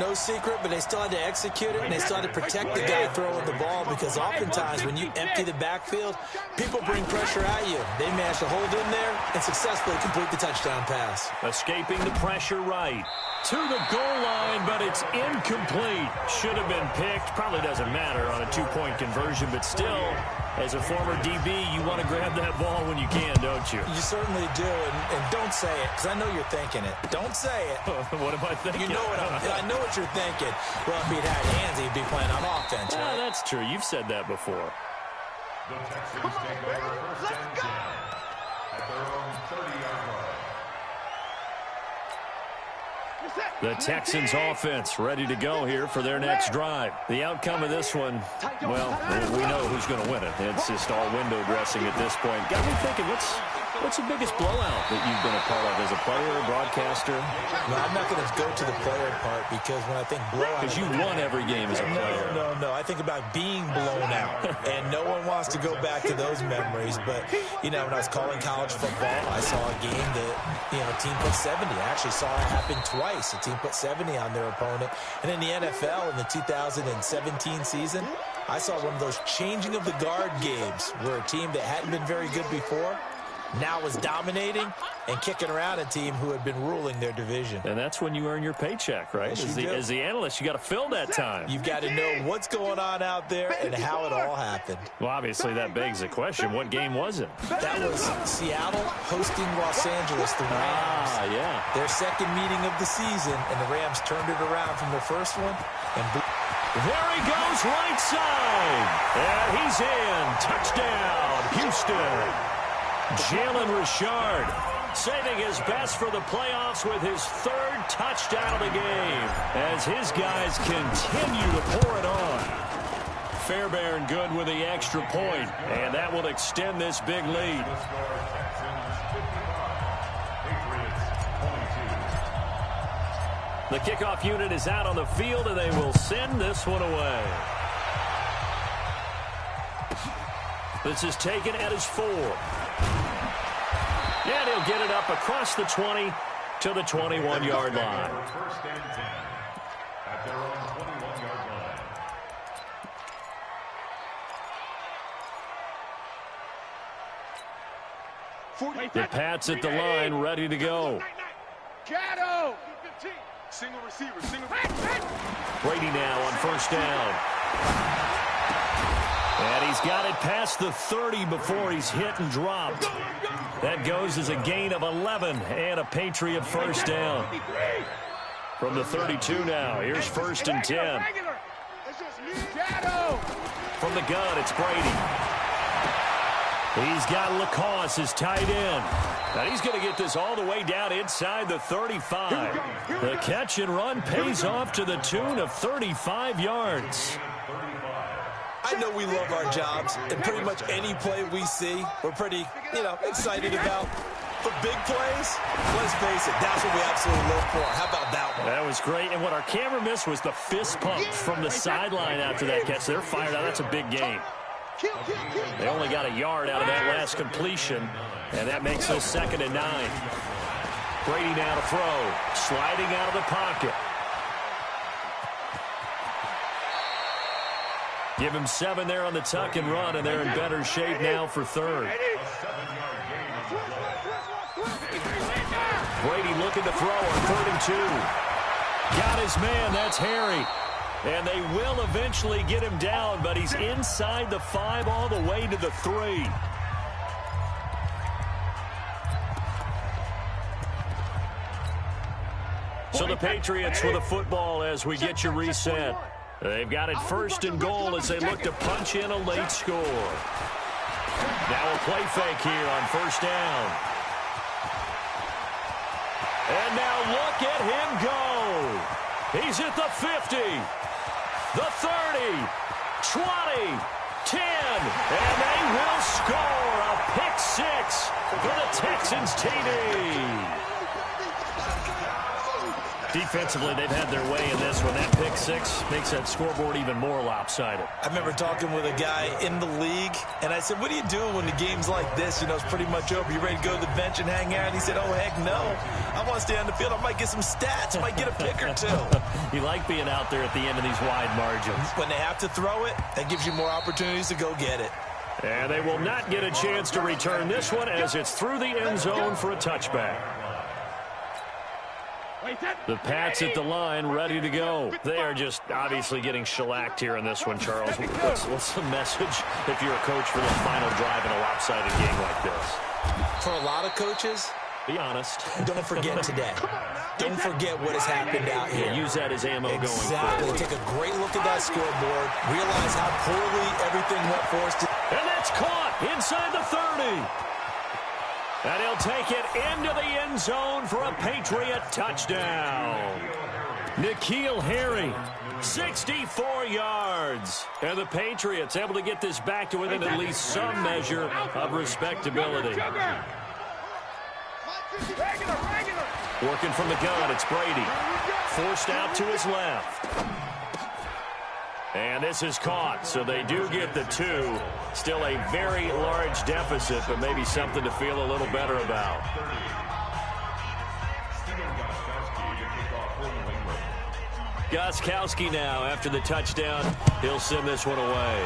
Speaker 4: No secret, but they still had to execute it, and they still had to protect the guy throwing the ball, because oftentimes when you empty the backfield, people bring pressure at you. They managed to hold in there and successfully complete the touchdown pass.
Speaker 1: Escaping the pressure right to the goal line, but it's incomplete. Should have been picked. Probably doesn't matter on a 2-point conversion, but still, as a former DB, you want to grab that ball when you can, don't you?
Speaker 4: You certainly do, and don't say it, because I know you're thinking it. Don't say it.
Speaker 1: What am I thinking?
Speaker 4: You know I know what you're thinking. Well, if he'd had hands, he'd be playing on offense, right?
Speaker 1: That's true. You've said that before.
Speaker 2: The Texans take over first and 10 at their own 30-yard line.
Speaker 1: The Texans offense ready to go here for their next drive. The outcome of this one, well, we know who's going to win it. It's just all window dressing at this point. Got me thinking, what's the biggest blowout that you've been a part of as a player, broadcaster?
Speaker 4: No, I'm not going to go to the player part, because when I think blowout...
Speaker 1: Because you won every game as a player.
Speaker 4: No. I think about being blown out, and no one wants to go back to those memories. But, when I was calling college football, I saw a game that, a team put 70. I actually saw it happen twice. A team put 70 on their opponent. And in the NFL, in the 2017 season, I saw one of those changing of the guard games where a team that hadn't been very good before now was dominating and kicking around a team who had been ruling their division.
Speaker 1: And that's when you earn your paycheck, right?
Speaker 4: Yes,
Speaker 1: as the analyst, you got to fill that time.
Speaker 4: You've got to know what's going on out there and how it all happened.
Speaker 1: Well, obviously, that begs the question, what game was it?
Speaker 4: That was Seattle hosting Los Angeles, the Rams.
Speaker 1: Yeah.
Speaker 4: Their second meeting of the season, and the Rams turned it around from their first one. And
Speaker 1: there he goes, right side. And he's in. Touchdown, Houston. Jalen Richard saving his best for the playoffs with his 3rd touchdown of the game as his guys continue to pour it on. Fairbairn good with the extra point, and that will extend this big lead.
Speaker 2: The score, Texans 55, Patriots 22.
Speaker 1: The kickoff unit is out on the field, and they will send this one away. This is taken at his 4. And he'll get it up across the 20 to the 21-yard line.
Speaker 2: First and 10 at their own 21-yard line.
Speaker 1: The Pats at the line, ready to go.
Speaker 3: Shadow. Single receiver.
Speaker 1: Brady now on first down. And he's got it past the 30 before he's hit and dropped. That goes as a gain of 11 and a Patriot first down. From the 32 now, here's first and 10. From the gun, it's Brady. He's got Lacoste as tight end. And he's going to get this all the way down inside the 35. The catch and run pays off to the tune of 35 yards.
Speaker 4: I know we love our jobs, and pretty much any play we see, we're pretty, excited about. But big plays, let's face it, that's what we absolutely live for. How about that one?
Speaker 1: That was great, and what our camera missed was the fist pump from the sideline after that catch. They're fired out. That's a big game. They only got a yard out of that last completion, and that makes us 2nd and 9. Brady now to throw, sliding out of the pocket. Give him 7 there on the tuck and run, and they're in better shape now for 3rd. Brady looking to throw on 3rd and 2. Got his man, that's Harry. And they will eventually get him down, but he's inside the 5 all the way to the 3. So the Patriots with the football as we get you reset. They've got it 1st and goal as they look to punch in a late score. Now a play fake here on 1st down. And now look at him go. He's at the 50. The 30, 20, 10, and they will score a pick 6 for the Texans TD. Defensively, they've had their way in this one. That pick 6 makes that scoreboard even more lopsided.
Speaker 4: I remember talking with a guy in the league, and I said, what are you doing when the game's like this? It's pretty much over. You ready to go to the bench and hang out? And he said, oh, heck no. I want to stay on the field. I might get some stats. I might get a pick or 2.
Speaker 1: You like being out there at the end of these wide margins.
Speaker 4: When they have to throw it, that gives you more opportunities to go get it.
Speaker 1: And they will not get a chance to return this one as it's through the end zone for a touchback. The Pats at the line, ready to go. They are just obviously getting shellacked here in this one, Charles. What's the message if you're a coach for the final drive in a lopsided game like this?
Speaker 4: For a lot of coaches,
Speaker 1: be honest.
Speaker 4: Don't forget today. Don't forget what has happened out here.
Speaker 1: Use that as ammo going forward.
Speaker 4: Exactly. Take a great look at that scoreboard. Realize how poorly everything went for us.
Speaker 1: And that's caught inside the 30. And he'll take it into the end zone for a Patriot touchdown. N'Keal Harry, 64 yards. And the Patriots able to get this back to within at least some measure of respectability. Working from the gun, it's Brady. Forced out to his left. And this is caught, so they do get the 2. Still a very large deficit, but maybe something to feel a little better about. Gostkowski now, after the touchdown, he'll send this one away.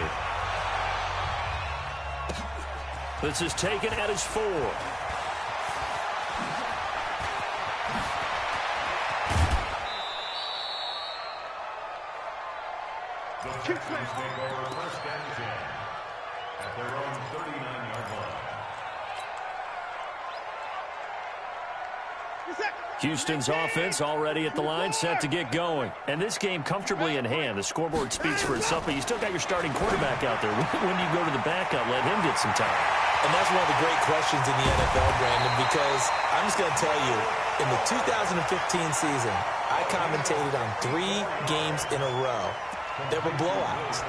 Speaker 1: This is taken at his 4.
Speaker 2: The Texans take over 1st and 10 at their own 39-yard line.
Speaker 1: Houston's offense already at the line, set to get going. And this game comfortably in hand. The scoreboard speaks for itself, but you still got your starting quarterback out there. When do you go to the backup? Let him get some time.
Speaker 4: And that's one of the great questions in the NFL, Brandon, because I'm just going to tell you, in the 2015 season, I commentated on 3 games in a row. There were blowouts,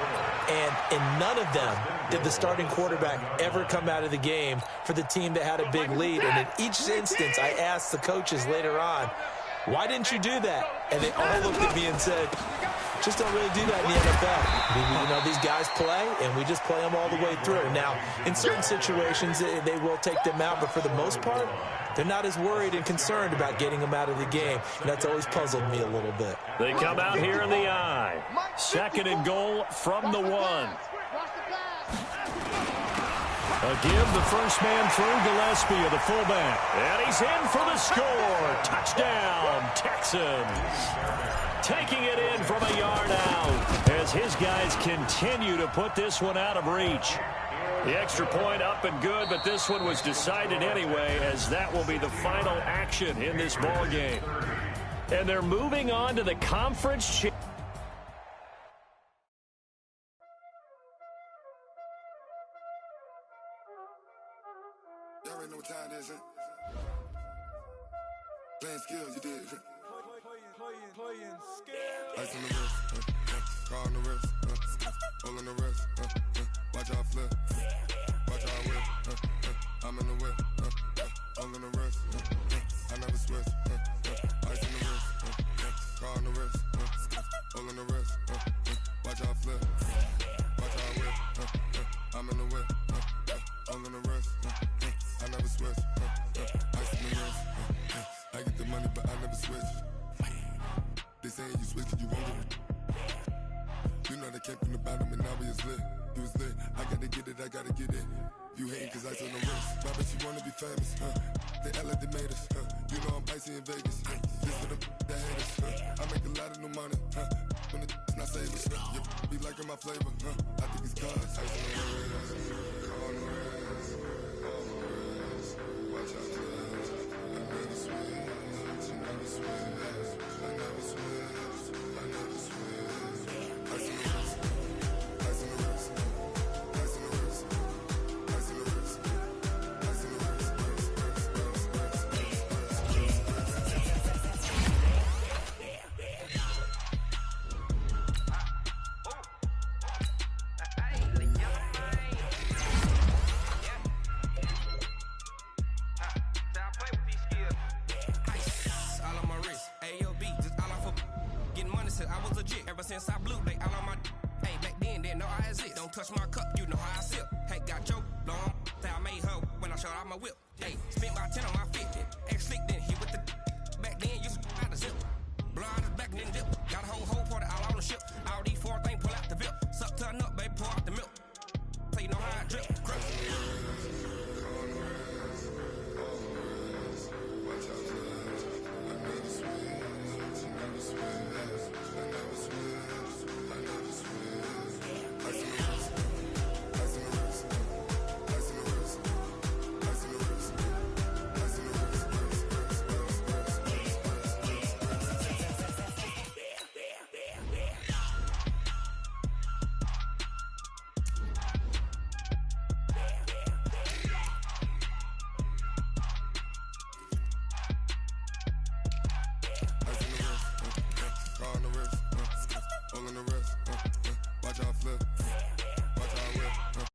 Speaker 4: and in none of them did the starting quarterback ever come out of the game for the team that had a big lead. And in each instance, I asked the coaches later on, why didn't you do that? And they all looked at me and said, just don't really do that in the NFL. These guys play, and we just play them all the way through. Now, in certain situations, they will take them out, but for the most part, they're not as worried and concerned about getting them out of the game. And that's always puzzled me a little bit.
Speaker 1: They come out here in the I. 2nd and goal from the 1. A give the first man through Gillespie, the fullback. And he's in for the score. Touchdown, Texans. Taking it in from a yard out as his guys continue to put this one out of reach. The extra point up and good, but this one was decided anyway, as that will be the final action in this ball game. And they're moving on to the conference championship.
Speaker 7: already know what time it is, huh? Playing skills, you did.
Speaker 8: Playing skills.
Speaker 7: Ice on the wrist, car on the wrist, hole in the wrist, watch out flip, watch out whip, I'm in the whip, hole in the wrist, I never switch, ice on the wrist, car on the wrist, hole in the wrist, watch out flip, watch out whip, I'm in the whip, hole in the wrist, I never switch, ice on the wrist, I get the money but I never switch. They saying you switch 'cause you won't get it. You know they came from the bottom and now we is lit. You was lit, I gotta get it, I gotta get it. You hating 'cause ice on the wrist. My bitch, you wanna be famous, They act like they made us, You know I'm icy in Vegas, This for the that hate us, I make a lot of new money, When the not savers, You be liking my flavor, I think it's cause ice on the wrist, on the wrist, on the wrist. Watch out, cuz I never switch, I never switch. I never switch, I never switch. Ice in the wrist, ice in the wrist, ice in the wrist, ice in the wrist, ice in the wrist,
Speaker 9: I was legit ever since I blew they all on my hey back then didn't know I exist. Don't touch my cup, you know how I sip. Hey, got your long say I made her when I showed out my whip. Hey, spent about 10 on my fit. Ex slick then he with the back then used to out the zip. Blind is back then dip. Got a whole party all on the ship. All these four things pull out the VIP. Suck to a nut, baby, pour out the milk. So you know how I drip. Crap.
Speaker 7: watch out, cuz I never switch, I never switch. I never switch, I never switch. Ice in the wrist, ice in the wrist, ice in the wrist, ice in the wrist, ice in the wrist, car on the wrist, hole in the wrist, watch out flip, watch out whip,